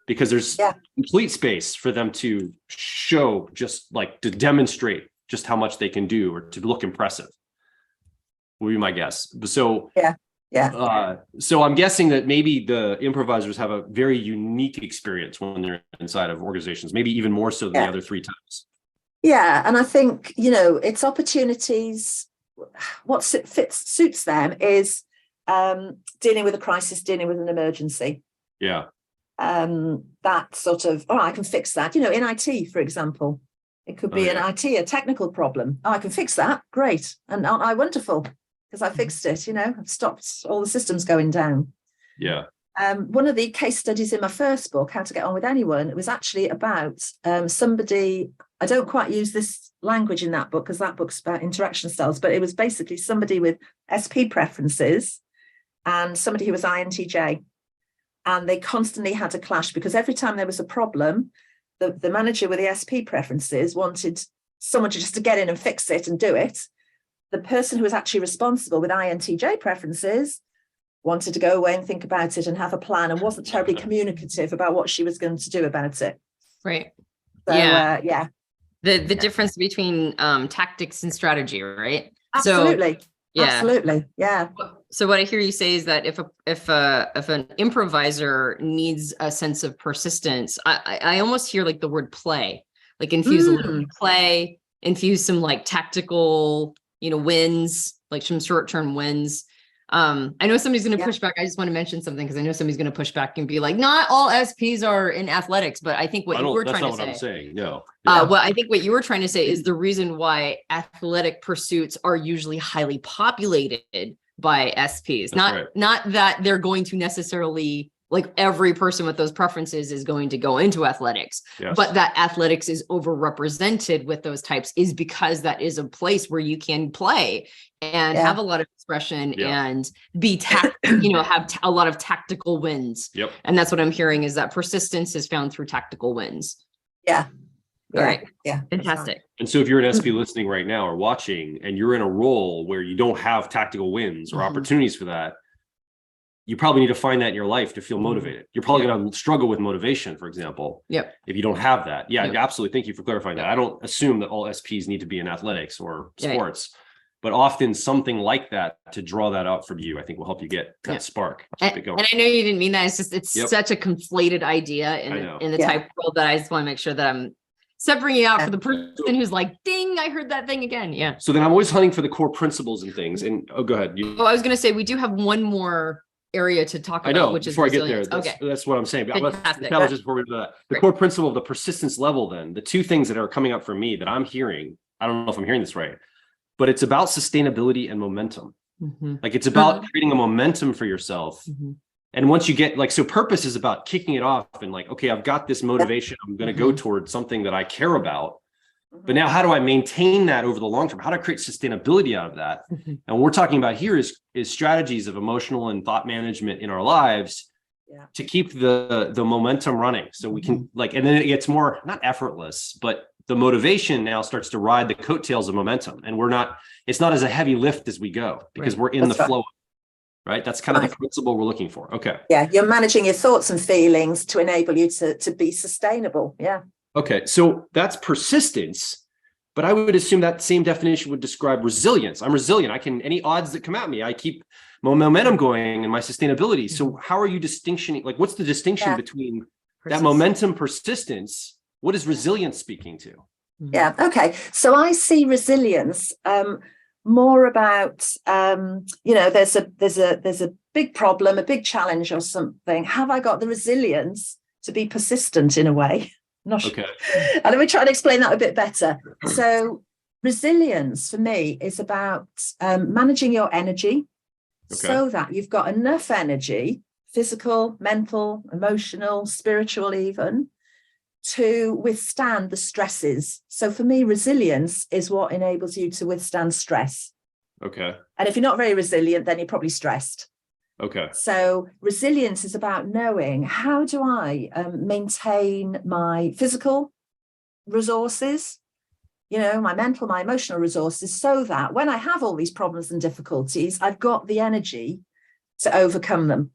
because there's complete space for them to show, just like to demonstrate just how much they can do or to look impressive, would be my guess. So so I'm guessing that maybe the improvisers have a very unique experience when they're inside of organizations, maybe even more so than the other three types. Yeah, and I think, it's opportunities. What suits them is dealing with a crisis, dealing with an emergency. Yeah. That sort of, I can fix that. In IT, for example, it could be a technical problem. I can fix that. Great. And aren't I wonderful? Because I fixed it, I've stopped all the systems going down. Yeah. One of the case studies in my first book, How to Get On With Anyone, it was actually about somebody. I don't quite use this language in that book because that book's about interaction styles, but it was basically somebody with SP preferences and somebody who was INTJ. And they constantly had a clash because every time there was a problem, the manager with the SP preferences wanted someone to just to get in and fix it and do it. The person who was actually responsible with INTJ preferences wanted to go away and think about it and have a plan and wasn't terribly communicative about what she was going to do about it. Right. So, yeah. The difference between tactics and strategy, right? Absolutely. So, yeah. Absolutely. Yeah. So what I hear you say is that if an improviser needs a sense of persistence, I almost hear like the word play, like infuse a little play, infuse some like tactical, wins, like some short-term wins. I know somebody's going to push back. I just want to mention something because I know somebody's going to push back and be like, not all SPs are in athletics, but I think what you were trying to say. That's not what I'm saying. No. Well, I think what you were trying to say is the reason why athletic pursuits are usually highly populated by SPs. Not that they're going to necessarily, like every person with those preferences is going to go into athletics, but that athletics is overrepresented with those types is because that is a place where you can play and have a lot of expression and be have a lot of tactical wins. Yep. And that's what I'm hearing is that persistence is found through tactical wins. Yeah. All right. Yeah. Fantastic. And so if you're an SP listening right now or watching and you're in a role where you don't have tactical wins or opportunities for that, you probably need to find that in your life to feel motivated. You're probably going to struggle with motivation, for example, if you don't have that. Yeah, absolutely. Thank you for clarifying that. I don't assume that all SPs need to be in athletics or sports, but often something like that to draw that out for you, I think will help you get that spark. And I know you didn't mean that. It's just, it's such a conflated idea in the type world that I just want to make sure that I'm separating it out for the person who's like, ding, I heard that thing again. Yeah. So then I'm always hunting for the core principles and things. And go ahead. I was going to say, we do have one more area to talk about, I know, which is before resilience. I get there, that's what I'm saying. But Fantastic. Just before we do that, the core principle of the persistence level, then the two things that are coming up for me that I'm hearing, I don't know if I'm hearing this right, but it's about sustainability and momentum. Like it's about creating a momentum for yourself. And once you get so purpose is about kicking it off and like, okay, I've got this motivation. I'm going to go towards something that I care about. But now how do I maintain that over the long term? How do I create sustainability out of that? And what we're talking about here is strategies of emotional and thought management in our lives to keep the momentum running. So we can and then it gets more, not effortless, but the motivation now starts to ride the coattails of momentum. And it's not as a heavy lift as we go because we're in the flow. Right. That's kind of the principle we're looking for. Okay. Yeah. You're managing your thoughts and feelings to enable you to be sustainable. Yeah. Okay. So that's persistence, but I would assume that same definition would describe resilience. I'm resilient. Any odds that come at me, I keep my momentum going and my sustainability. So how are you what's the distinction between that momentum persistence? What is resilience speaking to? Yeah. Okay. So I see resilience, more about there's a big problem, a big challenge or something. Have I got the resilience to be persistent in a way? Okay. And let me try and explain that a bit better. So resilience for me is about managing your energy so that you've got enough energy, physical, mental, emotional, spiritual even, to withstand the stresses. So for me, resilience is what enables you to withstand stress. Okay. And if you're not very resilient, then you're probably stressed. Okay. So resilience is about knowing how do I maintain my physical resources, my mental, my emotional resources, so that when I have all these problems and difficulties, I've got the energy to overcome them.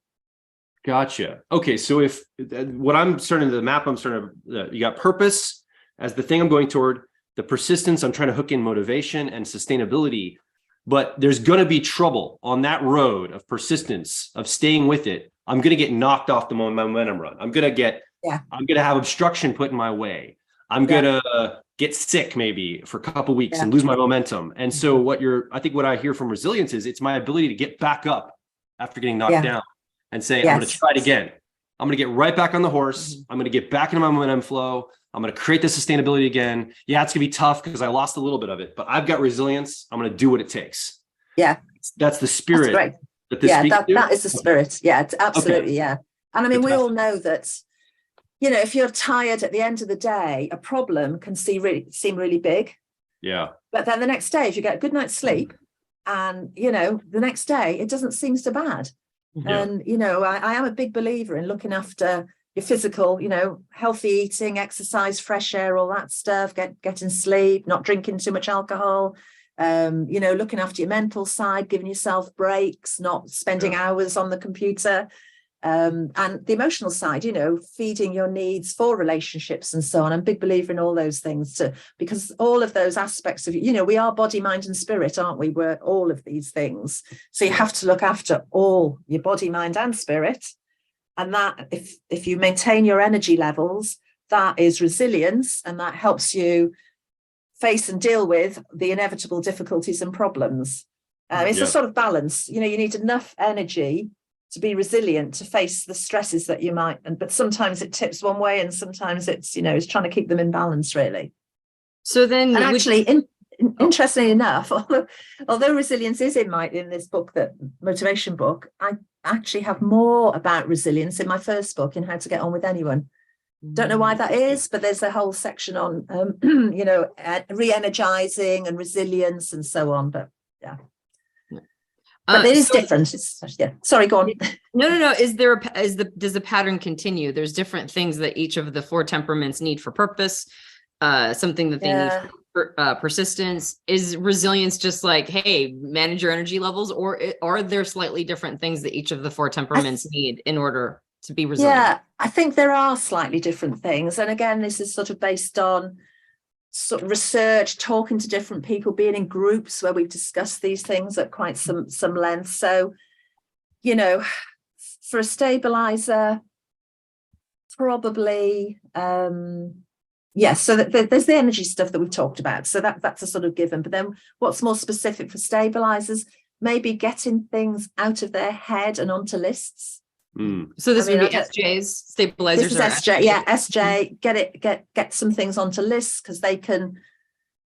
Gotcha. Okay. So if what I'm starting to the map, you got purpose as the thing I'm going toward, the persistence, I'm trying to hook in motivation and sustainability. But there's going to be trouble on that road of persistence, of staying with it. I'm going to get knocked off the momentum run. I'm going to have obstruction put in my way. I'm going to get sick maybe for a couple of weeks and lose my momentum. And so I think what I hear from resilience is it's my ability to get back up after getting knocked down and say, I'm going to try it again. I'm going to get right back on the horse. I'm going to get back into my momentum flow. I'm going to create the sustainability again. Yeah, it's going to be tough because I lost a little bit of it, but I've got resilience. I'm going to do what it takes. Yeah. That's the spirit. That is the spirit. Yeah, absolutely. Yeah. And I mean, we all know that, you know, if you're tired at the end of the day, a problem can seem really big. Yeah. But then the next day, if you get a good night's sleep and, you know, the next day, it doesn't seem so bad. Yeah. And, you know, I am a big believer in looking after your physical, you know, healthy eating, exercise, fresh air, all that stuff, getting sleep, not drinking too much alcohol, you know, looking after your mental side, giving yourself breaks, not spending hours on the computer. And the emotional side, you know, feeding your needs for relationships and so on. I'm a big believer in all those things too, because all of those aspects of, you know, we are body, mind and spirit, aren't we? We're all of these things. So you have to look after all your body, mind and spirit. And that if you maintain your energy levels, that is resilience, and that helps you face and deal with the inevitable difficulties and problems. It's a sort of balance. You know, you need enough energy to be resilient to face the stresses that you might, but sometimes it tips one way and sometimes it's, you know, it's trying to keep them in balance, really. So then, and actually, interestingly enough, although resilience is in this book, that motivation book, I actually have more about resilience in my first book, in How to Get On With Anyone. Don't know why that is, but there's a whole section on, you know, re-energizing and resilience and so on. But yeah. But it is different. Sorry, go on. No. Does the pattern continue? There's different things that each of the 4 temperaments need for purpose. Something that they need for persistence. Is resilience just like, hey, manage your energy levels, or are there slightly different things that each of the 4 temperaments need in order to be resilient? Yeah, I think there are slightly different things. And again, this is sort of based on sort of research, talking to different people, being in groups where we've discussed these things at quite some length. So, you know, for a stabilizer, probably, so there's the energy stuff that we've talked about. So that's a sort of given. But then what's more specific for stabilizers, maybe getting things out of their head and onto lists. So this would be SJs, stabilizers. This is SJ, SJ. Get some things onto lists, because they can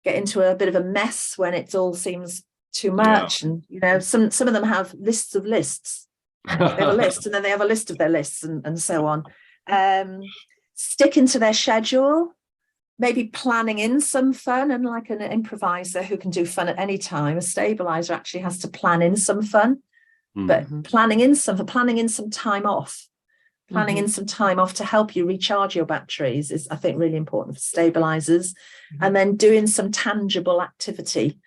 get into a bit of a mess when it all seems too much. And you know, some of them have lists of lists. They have a list, and then they have a list of their lists, and so on. Sticking to their schedule, maybe planning in some fun, and like an improviser who can do fun at any time, a stabilizer actually has to plan in some fun. But planning in some time off, in some time off to help you recharge your batteries is, I think, really important for stabilizers. And then doing some tangible activity,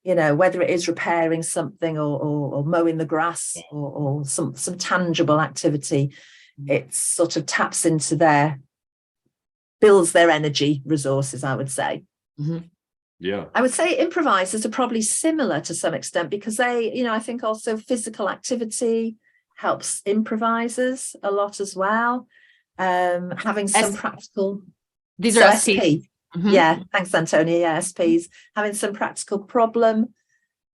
you know, whether it is repairing something or mowing the grass or some tangible activity, it sort of taps into builds their energy resources, I would say. Yeah, I would say improvisers are probably similar to some extent, because they, you know, I think also physical activity helps improvisers a lot as well. Having some practical. These are SP. Yeah, thanks, Antonia. Yeah, SPs. Having some practical problem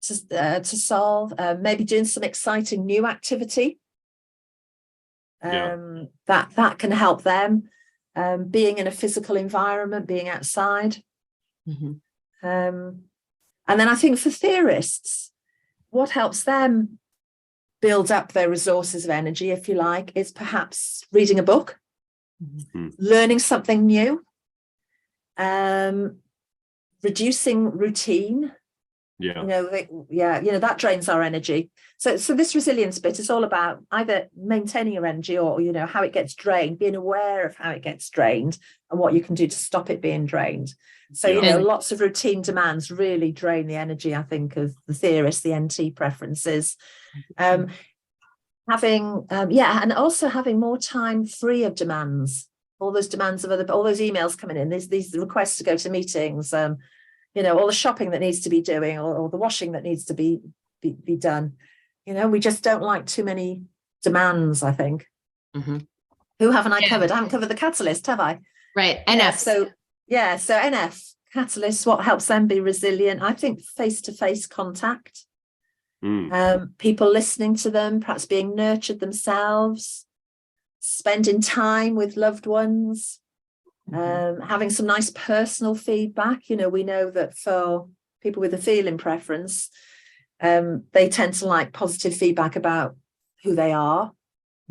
to solve. Maybe doing some exciting new activity. That can help them. Being in a physical environment, being outside. And then I think for theorists, what helps them build up their resources of energy, if you like, is perhaps reading a book, learning something new, reducing routine. You know, that drains our energy. So this resilience bit is all about either maintaining your energy or, you know, how it gets drained, being aware of how it gets drained and what you can do to stop it being drained. So, you know, lots of routine demands really drain the energy, I think, of the theorists, the NT preferences. And also having more time free of demands, all those demands of all those emails coming in, these requests to go to meetings, you know, all the shopping that needs to be doing, or the washing that needs to be done. You know, we just don't like too many demands, I think. Who haven't I covered? I haven't covered the catalyst, have I? Right. NF. So NF catalysts, what helps them be resilient? I think face-to-face contact, people listening to them, perhaps being nurtured themselves, spending time with loved ones, having some nice personal feedback. You know, we know that for people with a feeling preference, they tend to like positive feedback about who they are,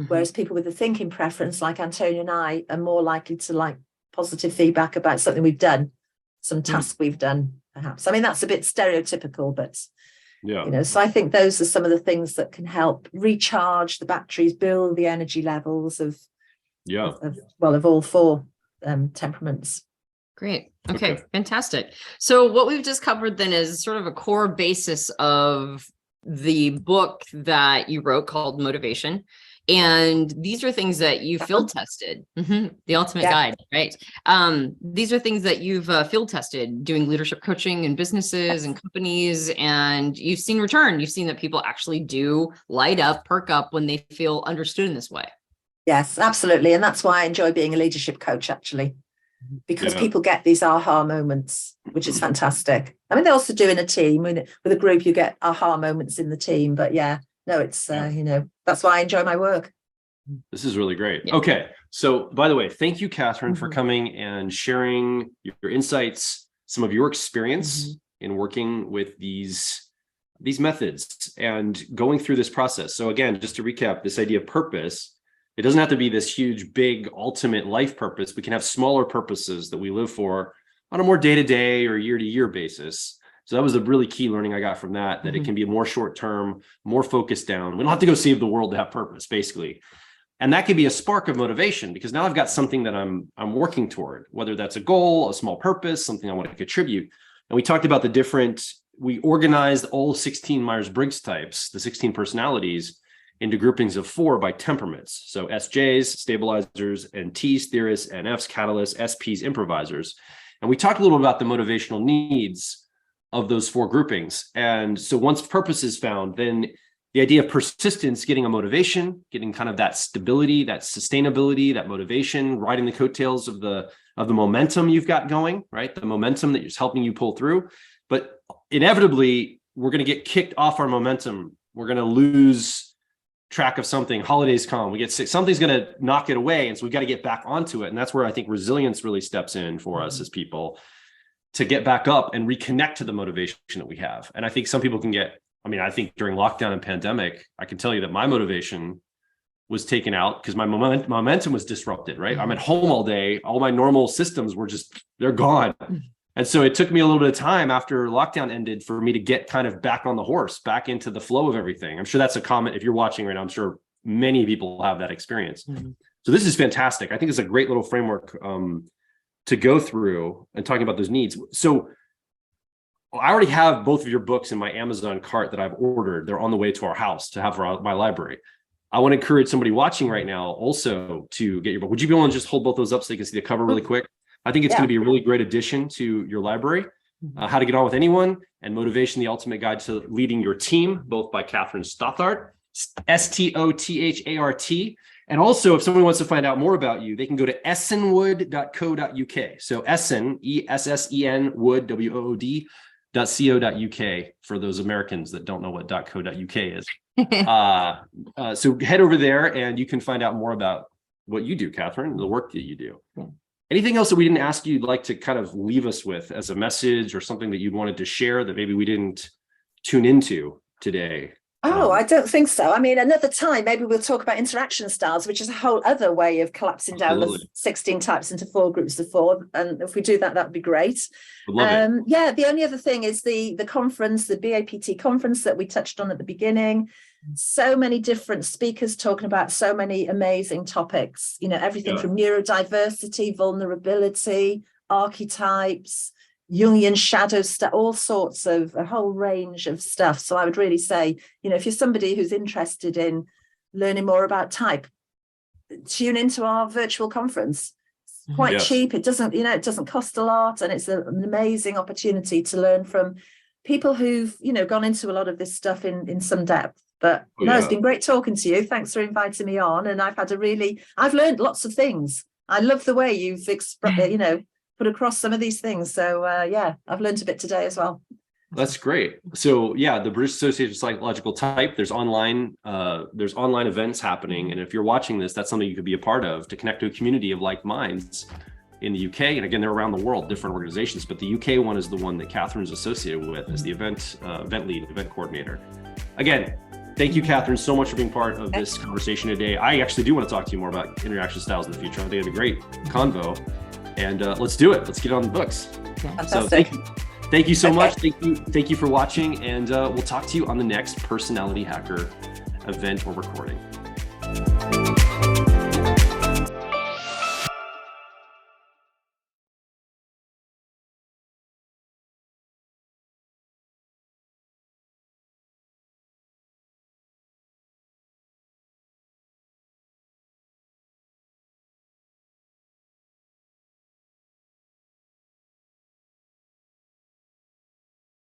whereas people with a thinking preference, like Antonia and I, are more likely to like positive feedback about something we've done, some task we've done, perhaps. I mean, that's a bit stereotypical, but yeah, you know, so I think those are some of the things that can help recharge the batteries, build the energy levels of all four temperaments. Great. Okay, fantastic. So what we've just covered then is sort of a core basis of the book that you wrote called Motivation. And these are things that you field tested, the ultimate guide, right? These are things that you've field tested, doing leadership coaching in businesses and companies, and you've seen return. You've seen that people actually do light up, perk up when they feel understood in this way. Yes, absolutely. And that's why I enjoy being a leadership coach, actually, because people get these aha moments, which is fantastic. I mean, they also do in a team. With a group, you get aha moments in the team. But it's, you know, that's why I enjoy my work. This is really great. Yeah. Okay. So by the way, thank you, Catherine, for coming and sharing your insights, some of your experience in working with these methods and going through this process. So again, just to recap, this idea of purpose, it doesn't have to be this huge, big, ultimate life purpose. We can have smaller purposes that we live for on a more day-to-day or year-to-year basis. So that was a really key learning I got from that it can be more short-term, more focused down. We don't have to go save the world to have purpose, basically. And that can be a spark of motivation, because now I've got something that I'm working toward, whether that's a goal, a small purpose, something I want to contribute. And we talked about we organized all 16 Myers-Briggs types, the 16 personalities, into groupings of 4 by temperaments. So SJs, stabilizers, and Ts, theorists, NFs, catalysts, SPs, improvisers. And we talked a little about the motivational needs of those 4 groupings. And so once purpose is found, then the idea of persistence, getting a motivation, getting kind of that stability, that sustainability, that motivation, riding the coattails of the momentum you've got going, right? The momentum that is helping you pull through. But inevitably, we're going to get kicked off our momentum. We're going to lose track of something. Holidays come, we get sick, something's going to knock it away. And so we've got to get back onto it. And that's where I think resilience really steps in for us as people, to get back up and reconnect to the motivation that we have. And I think some people can I think during lockdown and pandemic, I can tell you that my motivation was taken out because my momentum was disrupted, right? I'm at home all day. All my normal systems were they're gone. And so it took me a little bit of time after lockdown ended for me to get kind of back on the horse, back into the flow of everything. I'm sure that's a comment. If you're watching right now, I'm sure many people have that experience. So this is fantastic. I think it's a great little framework to go through and talking about those needs. So I already have both of your books in my Amazon cart that I've ordered. They're on the way to our house to have for my library. I want to encourage somebody watching right now also to get your book. Would you be able to just hold both those up so you can see the cover really quick? I think it's going to be a really great addition to your library. How to Get On With Anyone and Motivation, the Ultimate Guide to Leading Your Team, both by Catherine Stothart, Stothart. And also, if someone wants to find out more about you, they can go to essenwood.co.uk. So Essen, ESSEN, Wood, WOOD.co.uk for those Americans that don't know what .co.uk is. So head over there and you can find out more about what you do, Catherine, the work that you do. Anything else that we didn't ask you'd like to kind of leave us with as a message or something that you wanted to share that maybe we didn't tune into today? Oh, I don't think so. I mean, another time, maybe we'll talk about interaction styles, which is a whole other way of collapsing down the 16 types into 4 groups of 4. And if we do that, that would be great. Yeah, the only other thing is the conference, the BAPT conference that we touched on at the beginning. So many different speakers talking about so many amazing topics, you know, everything from neurodiversity, vulnerability, archetypes, Jungian shadow stuff, all sorts of a whole range of stuff. So I would really say, you know, if you're somebody who's interested in learning more about type, tune into our virtual conference. It's quite cheap. It doesn't cost a lot. And it's an amazing opportunity to learn from people who've, you know, gone into a lot of this stuff in some depth. But it's been great talking to you. Thanks for inviting me on. And I've learned lots of things. I love the way you've expressed, you know, put across some of these things. So yeah, I've learned a bit today as well. That's great. So yeah, the British Association of Psychological Type, there's online events happening. And if you're watching this, that's something you could be a part of to connect to a community of like minds in the UK. And again, they're around the world, different organizations, but the UK one is the one that Catherine's associated with as the event lead, event coordinator. Again, thank you, Catherine, so much for being part of this conversation today. I actually do want to talk to you more about interaction styles in the future. I think it'd be a great convo, and let's do it. Let's get on the books. Fantastic. So thank you so much. Thank you for watching, and we'll talk to you on the next Personality Hacker event or recording.